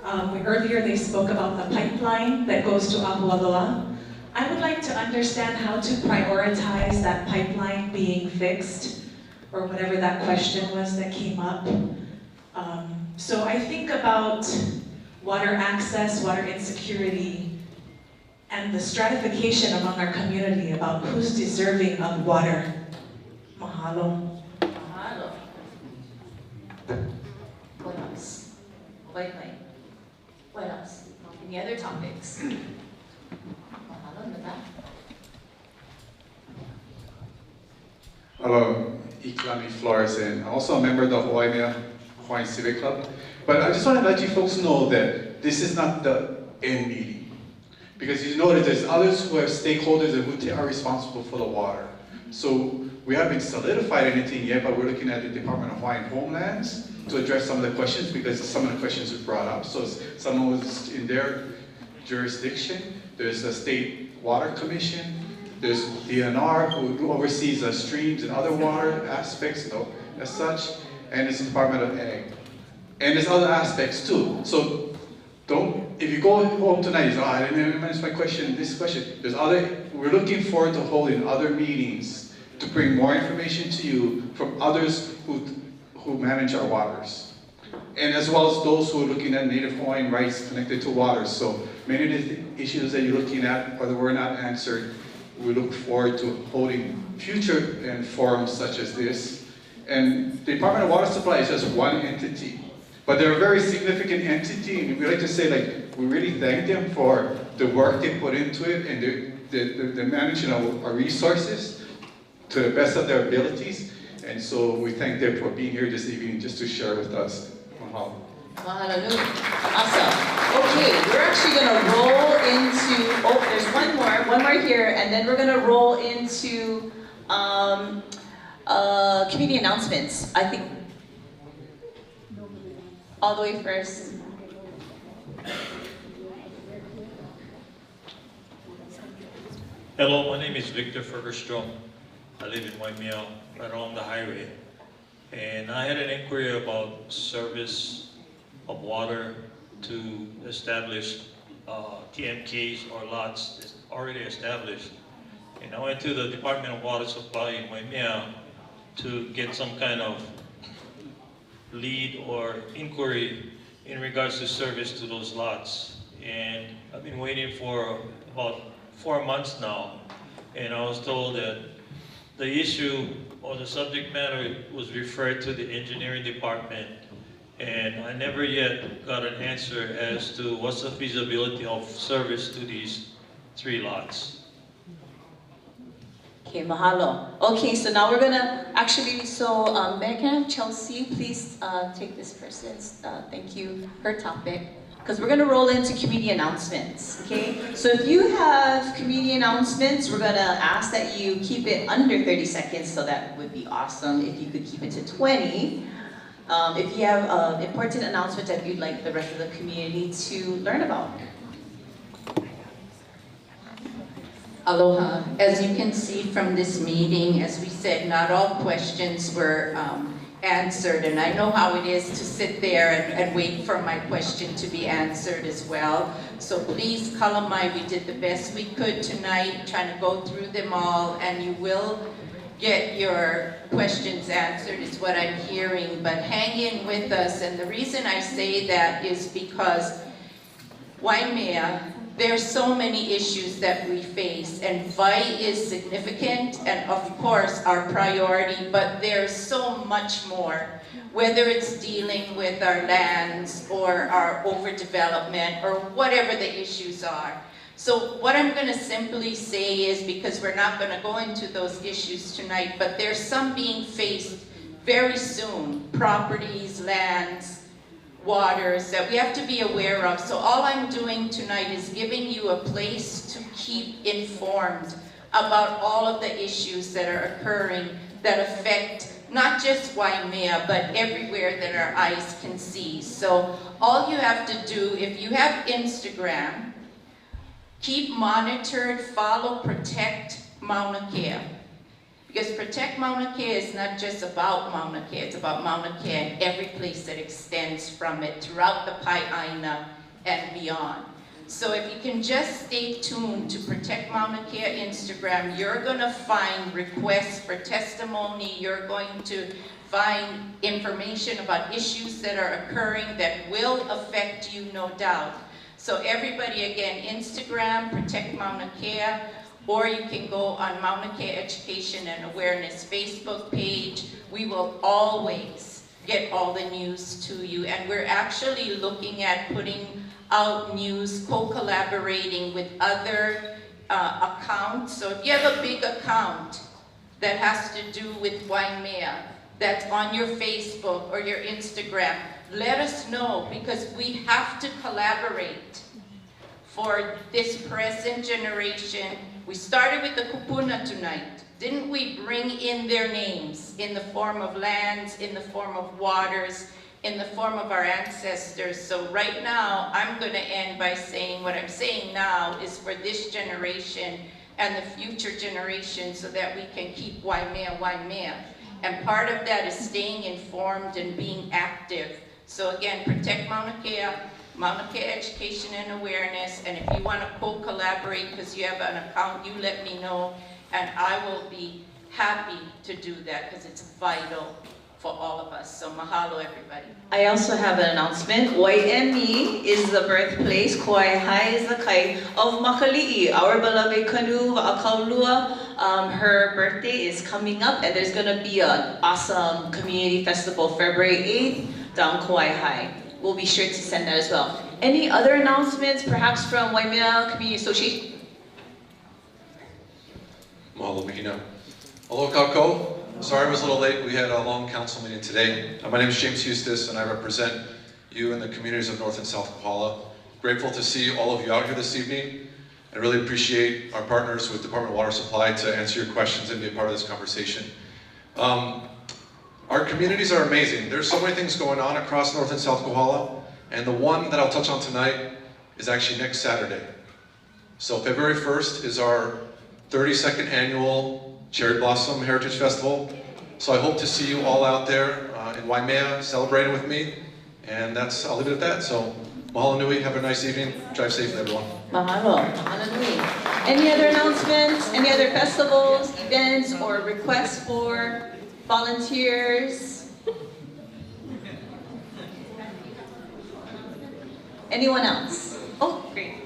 Earlier they spoke about the pipeline that goes to Ahualoa. I would like to understand how to prioritize that pipeline being fixed, or whatever that question was that came up. So I think about water access, water insecurity, and the stratification among our community about who's deserving of water. Mahalo. Mahalo. What else? What else? Any other topics? Mahalo in the back. Hello, Iklami Flores, and I'm also a member of the Waimea Hawaiian Civic Club. But I just want to let you folks know that this is not the end meeting. Because you know that there's others who have stakeholders and who are responsible for the water. So we haven't solidified anything yet, but we're looking at the Department of Hawaiian Homelands to address some of the questions, because some of the questions were brought up. So someone was in their jurisdiction. There's the State Water Commission. There's DNR, who oversees the streams and other water aspects, as such. And it's the Department of Ag. And there's other aspects too. So if you go home tonight, you say, I didn't manage my question, this question. We're looking forward to holding other meetings to bring more information to you from others who manage our waters. and as well as those who are looking at Native Hawaiian rights connected to water. So many of the issues that you're looking at, whether were not answered, we look forward to holding future forums such as this. And the Department of Water Supply is just one entity, but they're a very significant entity, and we like to say, like, we really thank them for the work they put into it and the managing of our resources to the best of their abilities. And so we thank them for being here this evening just to share with us. Mahalo. Mahalo. Awesome. Okay, we're actually gonna roll into, oh, there's one more here, and then we're gonna roll into community announcements. I think all the way first. Hello, my name is Victor Fergerstrom. I live in Waimea, right along the highway. And I had an inquiry about service of water to establish TMKs or lots already established. And I went to the Department of Water Supply in Waimea to get some kind of lead or inquiry in regards to service to those lots. And I've been waiting for about 4 months now, and I was told that the issue or the subject matter was referred to the engineering department, and I never yet got an answer as to what's the feasibility of service to these 3 lots. Okay, mahalo. Okay, so now we're gonna actually, Mayor, can I have Chelsea please take this person's, thank you, her topic, because we're gonna roll into community announcements, okay? So if you have community announcements, we're gonna ask that you keep it under 30 seconds, so that would be awesome if you could keep it to 20. If you have important announcements that you'd like the rest of the community to learn about. Aloha. As you can see from this meeting, as we said, not all questions were answered, and I know how it is to sit there and wait for my question to be answered as well. So please, kalamai, we did the best we could tonight, trying to go through them all, and you will get your questions answered is what I'm hearing, but hang in with us. And the reason I say that is because Waimea, there's so many issues that we face, and VI is significant and of course our priority, but there's so much more, whether it's dealing with our lands or our overdevelopment or whatever the issues are. So what I'm going to simply say is, because we're not going to go into those issues tonight, but there's some being faced very soon, properties, lands, waters that we have to be aware of. So all I'm doing tonight is giving you a place to keep informed about all of the issues that are occurring that affect not just Waimea, but everywhere that our eyes can see. So all you have to do, if you have Instagram, keep monitored, follow Protect Mauna Kea. Because Protect Mauna Kea is not just about Mauna Kea, it's about Mauna Kea and every place that extends from it throughout the Pai'aina and beyond. So if you can just stay tuned to Protect Mauna Kea Instagram, you're going to find requests for testimony, you're going to find information about issues that are occurring that will affect you, no doubt. So everybody, again, Instagram, Protect Mauna Kea, or you can go on Mauna Kea Education and Awareness Facebook page. We will always get all the news to you, and we're actually looking at putting out news, co-collaborating with other accounts. So if you have a big account that has to do with Waimea, that's on your Facebook or your Instagram, let us know, because we have to collaborate for this present generation. We started with the kupuna tonight. Didn't we bring in their names in the form of lands, in the form of waters, in the form of our ancestors? So right now, I'm going to end by saying what I'm saying now is for this generation and the future generations, so that we can keep Waimea, Waimea. And part of that is staying informed and being active. So again, Protect Mauna Kea, Mauna Kea Education and Awareness, and if you want to co-collaborate because you have an account, you let me know, and I will be happy to do that because it's vital for all of us. So mahalo, everybody. I also have an announcement. Waimea is the birthplace, Kauaihai is the kai of Makali'i, our beloved Kanu Va'akaulua. Her birthday is coming up, and there's gonna be an awesome community festival February 8th down Kauaihai. We'll be sure to send that as well. Any other announcements, perhaps from Waimea Community Association? Mahalo Mahina. Aloha Kauko. Sorry I was a little late. We had a long council meeting today. My name is James Eustis, and I represent you in the communities of North and South Kohala. Grateful to see all of you out here this evening. I really appreciate our partners with Department of Water Supply to answer your questions and be a part of this conversation. Our communities are amazing. There's so many things going on across North and South Kohala, and the one that I'll touch on tonight is actually next Saturday. So February 1st is our 32nd annual Cherry Blossom Heritage Festival. So I hope to see you all out there in Waimea celebrating with me, and I'll leave it at that. So mahalo nui, have a nice evening, drive safely everyone. Mahalo, mahalo nui. Any other announcements, any other festivals, events, or requests for volunteers? Anyone else? Oh, great.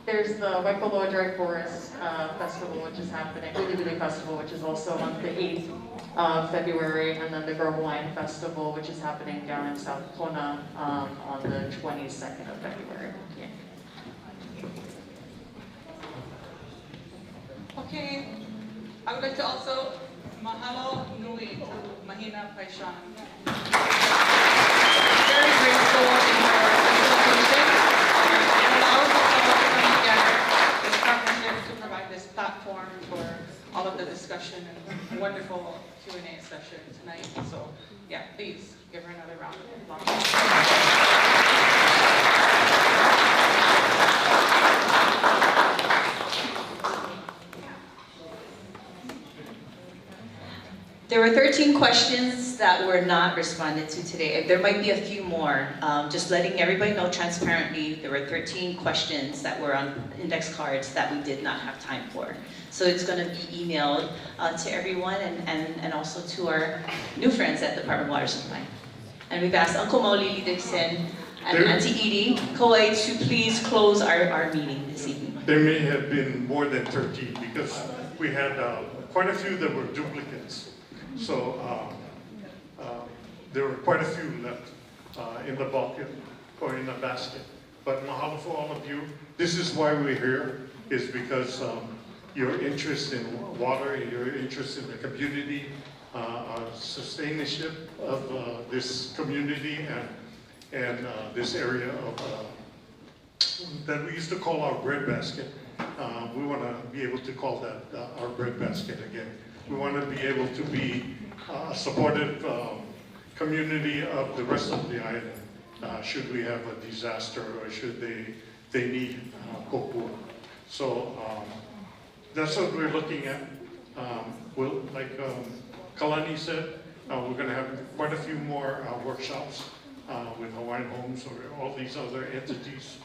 There's the Waikoloa Dry Forest Festival, which is happening, Wili Festival, which is also on the 8th of February, and then the Girl Hawaiian Festival, which is happening down in South Kona on the 22nd of February. Yeah. Okay, I would like to also mahalo nui to Mahina Paishon. Very grateful in your facilitation and allows us all to come together as partnerships to provide this platform for all of the discussion and a wonderful Q&A session tonight. So yeah, please give her another round of applause. There were 13 questions that were not responded to today. There might be a few more. Just letting everybody know transparently, there were 13 questions that were on index cards that we did not have time for. So it's going to be emailed to everyone and also to our new friends at the Department of Water Supply. And we've asked Uncle Maulili Dixon and Auntie Edie Koei to please close our meeting this evening. There may have been more than 13 because we had quite a few that were duplicates. So there were quite a few left in the bucket or in the basket. But mahalo for all of you. This is why we're here, is because your interest in water, your interest in the community, sustainship of this community and this area of that we used to call our breadbasket. We want to be able to call that our breadbasket again. We want to be able to be a supportive community of the rest of the island should we have a disaster or should they need kokua. So that's what we're looking at. Like Kalani said, we're going to have quite a few more workshops with Hawaiian Homes or all these other entities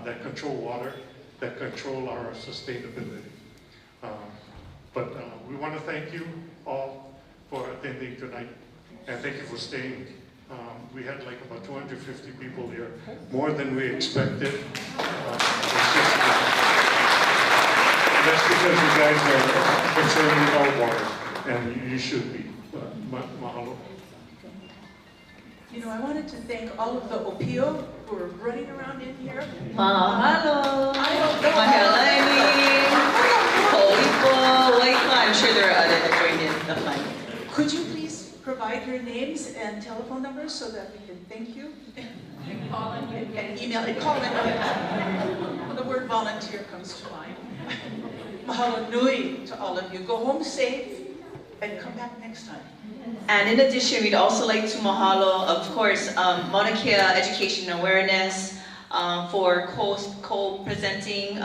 that control water, that control our sustainability. But we want to thank you all for attending tonight, and thank you for staying. We had like about 250 people here, more than we expected. That's because you guys are concerned about water, and you should be. Mahalo. You know, I wanted to thank all of the Opio who are running around in here. Mahalo. Mahalani. I'm sure there are others that joined in the fun. Could you please provide your names and telephone numbers so that we can thank you? And email and call in. Well, the word volunteer comes to mind. Mahalo nui to all of you. Go home safe and come back next time. And in addition, we'd also like to mahalo, of course, Mauna Kea Education and Awareness for co-presenting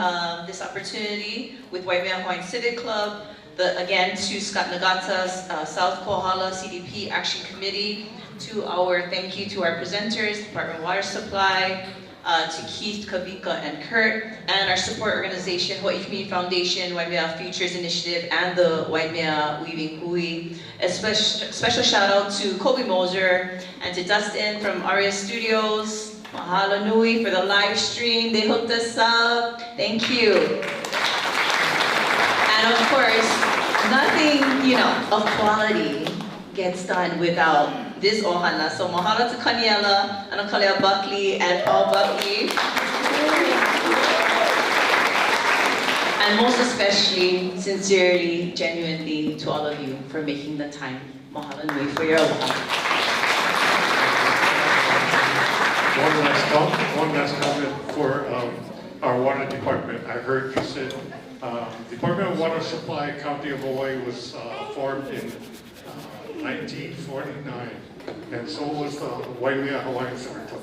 this opportunity with Waimea Hawaiian Civic Club. Again, to Scott Nagata's South Kohala CDP Action Committee, to our thank you to our presenters, Department of Water Supply, to Keith, Kavika, and Kurt, and our support organization, Hawaii Community Foundation, Waimea Futures Initiative, and the Waimea Weaving Hui. A special shout out to Kobe Moser and to Dustin from Aria Studios. Mahalo nui for the live stream. They hooked us up. Thank you. And of course, nothing, of quality gets done without this Ohana. So mahalo to Kaniela, Anakalea Buckley, and Paul Buckley. And most especially, sincerely, genuinely, to all of you for making the time. Mahalo nui for your love. One last comment for our water department. I heard you said Department of Water Supply, County of Hawaii was formed in 1949, and so was the Waimea Hawaiian Civic Club.